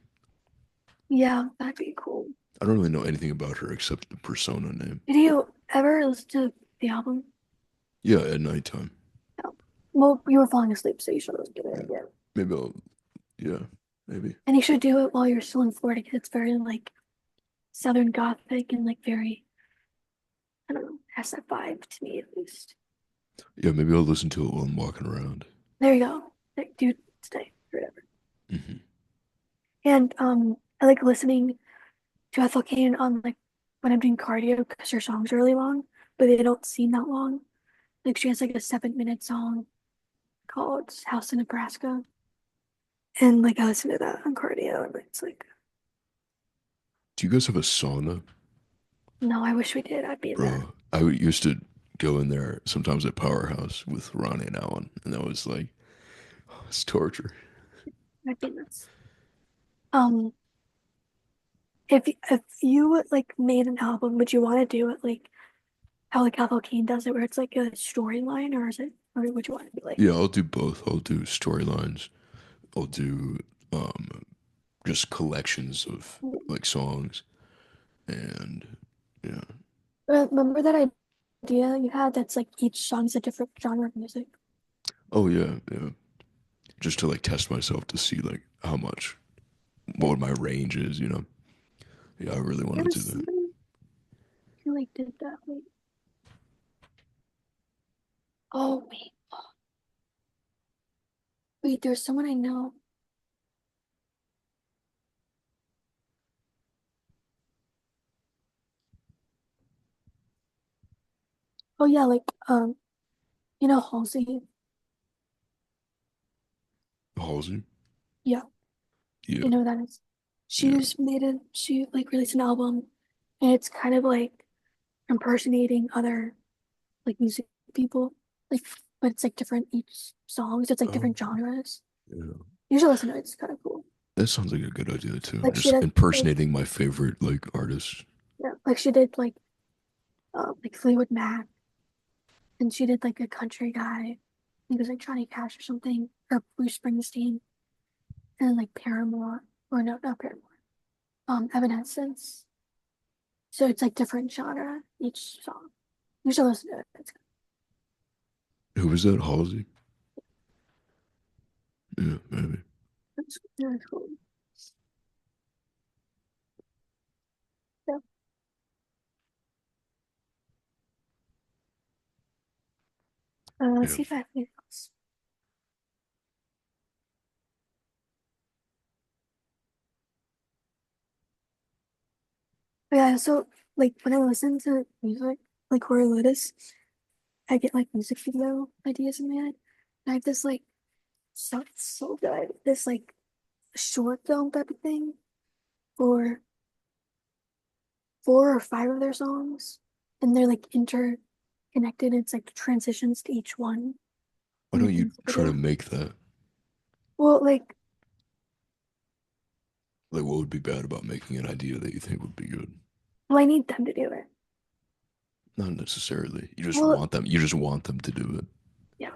yeah, that'd be cool. I don't really know anything about her except the persona name. Did you ever listen to the album? Yeah, at nighttime. No. Well, you were falling asleep, so you should listen to it Yeah. again. Maybe I'll, yeah, maybe. And you should do it while you're still in Florida because it's very like Southern Gothic and like very, I don't know, has that vibe to me at least. Yeah, maybe I'll listen to it while I'm walking around. There you go. Like, dude, stay, whatever. Hmm. And I like listening to Ethel Kane on like when I'm doing cardio because her songs are really long, but they don't seem that long. Like she has like a 7 minute song called House in Nebraska. And like I listen to that on cardio and it's like, Do you guys have a sauna? no, I wish we did. I'd be in there. Bro, used to go in there sometimes at Powerhouse with Ronnie and Alan, and that was like, oh, it's torture. I'd be nuts. Um, if you like made an album, would you want to do it like how like Ethel Kane does it, where it's like a storyline, or is it, or would you want to be like, Yeah, I'll do both. I'll do storylines. I'll do um just collections of like songs and yeah. remember that idea you had that's like each song's a different genre of music? Oh yeah, yeah. Just to like test myself to see like how much what my range is, you know. Yeah, I really There want to was do that. somebody who like did that. Oh wait, wait, there's someone I know. Oh yeah, like Halsey. Halsey? Yeah, Yeah, you know who that is. yeah. She like released an album, and it's kind of like impersonating other like music people, like but it's like different each song, so it's like Oh, different genres. yeah. You should listen to it. It's kind of cool. That sounds like a good idea too. Like she Just did like impersonating my favorite like artists. yeah, like she did like Fleetwood Mac, and she did like a country guy. I think it was like Johnny Cash or something, or Bruce Springsteen, and like Paramore, or no, not Paramore. Evanescence. So it's like different genre each song. You should listen to it. Who was that? Halsey? Yeah, maybe. It's really cool. Yeah. Let's Yeah. see if I have anything else. But yeah, so like when I listen to music, like Corey Lotus, I get like music video ideas in my head. And I have this like so good. This like short film type of thing for 4 or 5 of their songs. And they're like interconnected. It's like transitions to each one Why in the don't you music try to video. make that? Well, like, Like, what would be bad about making an idea that you think would be good? well, I need them to do it. Not necessarily. You just Well, want them. You just want them to do it. yeah,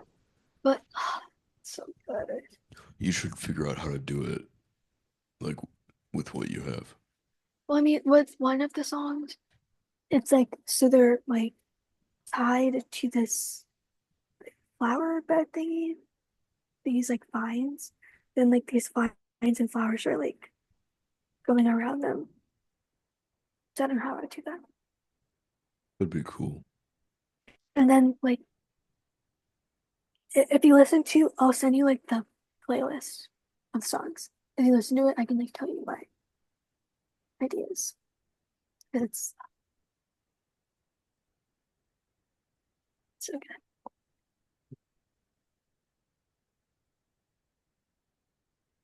but it's so good. You should figure out how to do it, like with what you have. Well, I mean, with one of the songs, it's like so they're like tied to this flower bed thingy, these like vines. Then like these vines and flowers are like going around them. So I don't know how I do that. That'd be cool. And then like if you listen to, I'll send you like the playlist of songs. If you listen to it, I can like tell you my ideas. 'Cause it's so good.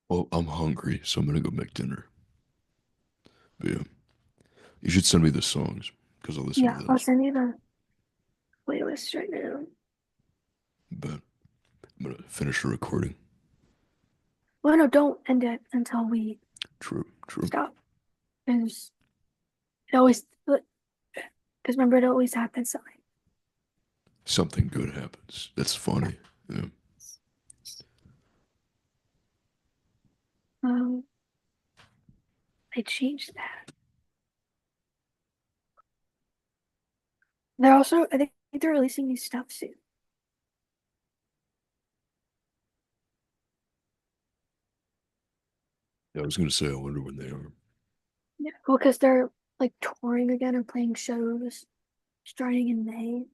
Well, I'm hungry, so I'm gonna go make dinner. But yeah, you should send me the songs because I'll listen to Yeah, I'll those. send you the playlist right now. But I'm gonna finish the recording. Well, no, don't end it until we True, true. stop. Because it always, because remember, it always happens that way. Something good happens. That's Yeah. funny. Yeah. Um, I changed that. They're also, I think they're releasing new stuff soon. Yeah, I was gonna say, I wonder when they are. Yeah. Well, because they're like touring again or playing shows starting in May.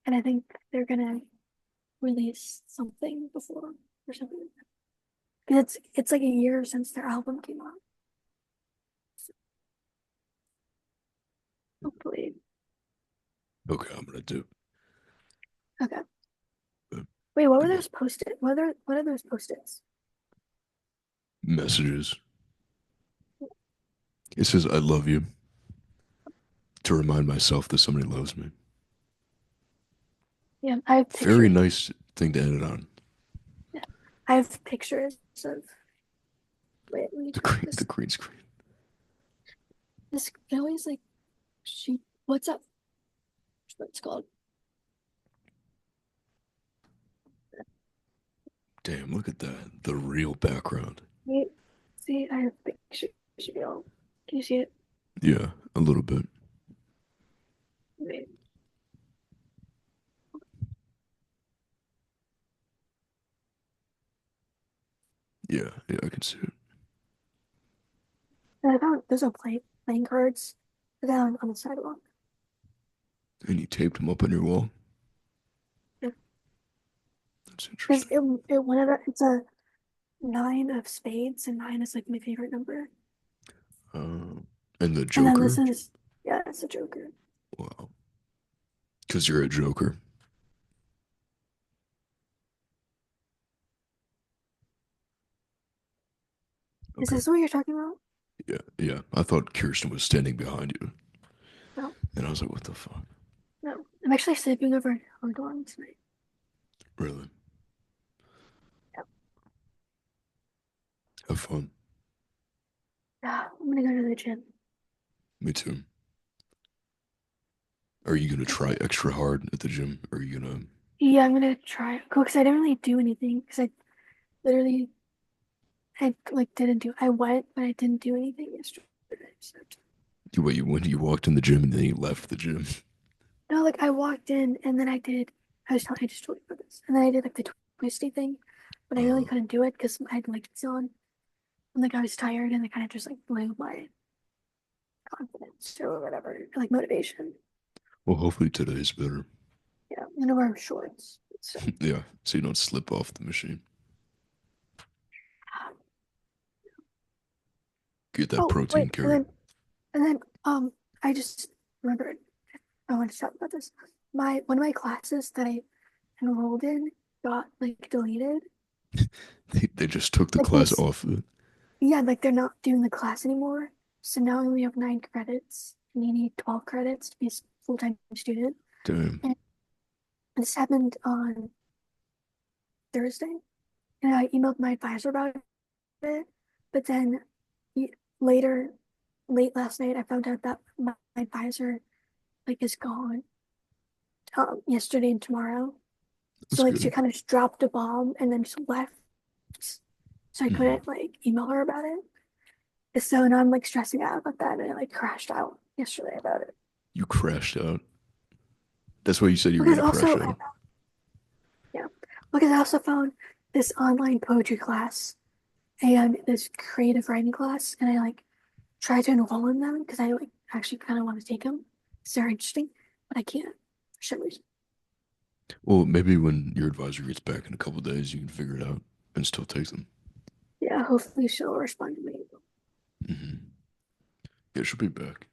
And I think they're gonna release something before or something. Because it's like a year since their album came out. So hopefully. Okay, I'm gonna do. Okay. But Wait, what were yeah, those post-it? What are those post-its? messages. It says, "I love you," to remind myself that somebody loves me. Yeah, I have Very pictures. nice thing to end it on. Yeah. I have pictures of wait, let me The grab green, the this. green screen. This it always like she what's up? What it's called. Damn, look at that. The real background. Wait, see, I have pictures of y'all. Can you see it? Yeah, a little bit. Wait. Yeah, yeah, I can see it. And I found those are playing cards down on the sidewalk. And you taped them up on your wall. Yeah. That's Because interesting. it one of the it's a 9 of spades and 9 is like my favorite number. Uh, and the And then this Joker. is yeah, it's a Joker. Wow. Because you're a joker. Is Okay. this what you're talking about? Yeah, yeah. I thought Kirsten was standing behind you, No, and I was like, "What the fuck?" no. I'm actually sleeping over in our dorm tonight. Really? Yep. Have fun. I'm gonna go to the gym. Me too. Are you gonna That's try it. extra hard at the gym? Or are you gonna? Yeah, I'm gonna try. Cool, because I didn't really do anything. Because I literally, I like didn't do. I went, but I didn't do anything yesterday. So, You wait. You when you walked in the gym and then you left the gym. no, like I walked in and then I did. I just told you about this, and then I did like the twisty thing, but I really Uh, couldn't do it because I had lights on, and like I was tired, and it kind of just like blew my confidence or whatever, like motivation. well, hopefully today is better. Yeah, I'm gonna wear shorts. So, Yeah, so you don't slip off the machine. Get that oh protein wait, carry. and then I just remembered. I want to talk about this. My one of my classes that I enrolled in got like deleted. They just took the Like class off of it. yeah, like they're not doing the class anymore. So now I only have 9 credits, and you need 12 credits to be a full-time student. Damn. And this happened on Thursday, and I emailed my advisor about it. But then y- later, late last night, I found out that my advisor like is gone yesterday and tomorrow. So That's like she good. kind of just dropped a bomb and then just left. So I Mhm. couldn't like email her about it. So now I'm like stressing out about that, and I like crashed out yesterday about it. You crashed out. That's why you said you were Because gonna crash also, out. yeah, because I also found this online poetry class and this creative writing class, and I like tried to enroll in them because I like actually kind of want to take them. They're interesting, but I can't for some reason. Well, maybe when your advisor gets back in a couple days, you can figure it out and still take them. Yeah, hopefully she'll respond to me. Hmm. Yeah, she'll be back.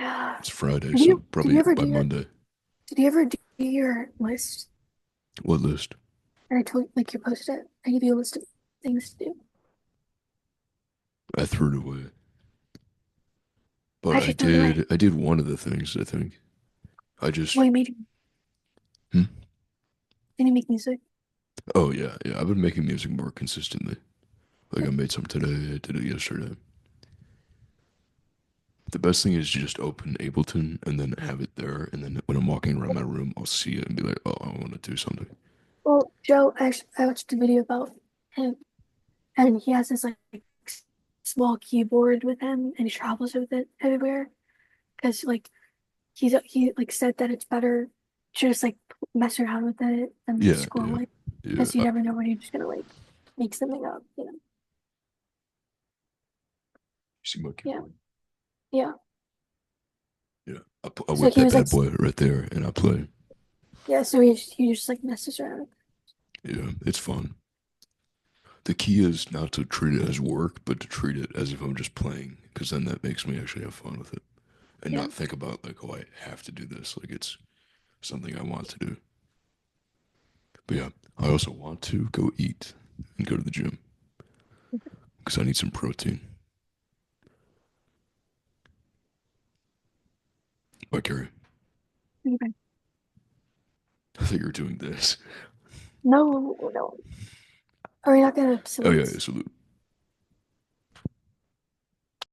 Yeah. It's Friday, Did so did you probably ever by do Monday. your list? What list? Or I told like your post-it. I give you a list of things to do. I threw it away. But I I should throw it away. did. I did one of the things. I think I just. Well, you made Hmm? Did you make music? Oh yeah, yeah. I've been making music more consistently. Like I made some today. I did it yesterday. The best thing is just open Ableton and then have it there, and then when I'm walking around my room, I'll see it and be like, "Oh, I want to do something." Well, Joe, I watched a video about him, and he has this like small keyboard with him, and he travels with it everywhere because like he like said that it's better to just like mess around with it than like Yeah, yeah, scrolling yeah. because you never know when you're just gonna like make something up, See my Yeah, keyboard. yeah. Yeah, I So whip he that was like, bad boy right there, and I play. yeah. So he just like messes around. Yeah, it's fun. The key is not to treat it as work, but to treat it as if I'm just playing, because then that makes me actually have fun with it and Yeah. not think about like, oh, I have to do this. Like it's something I want to do. But yeah, I also want to go eat and go to the gym because I need some protein. Bye, Carrie. Okay. I think you're doing this. No, no. Are we not gonna Oh yeah, salute? salute.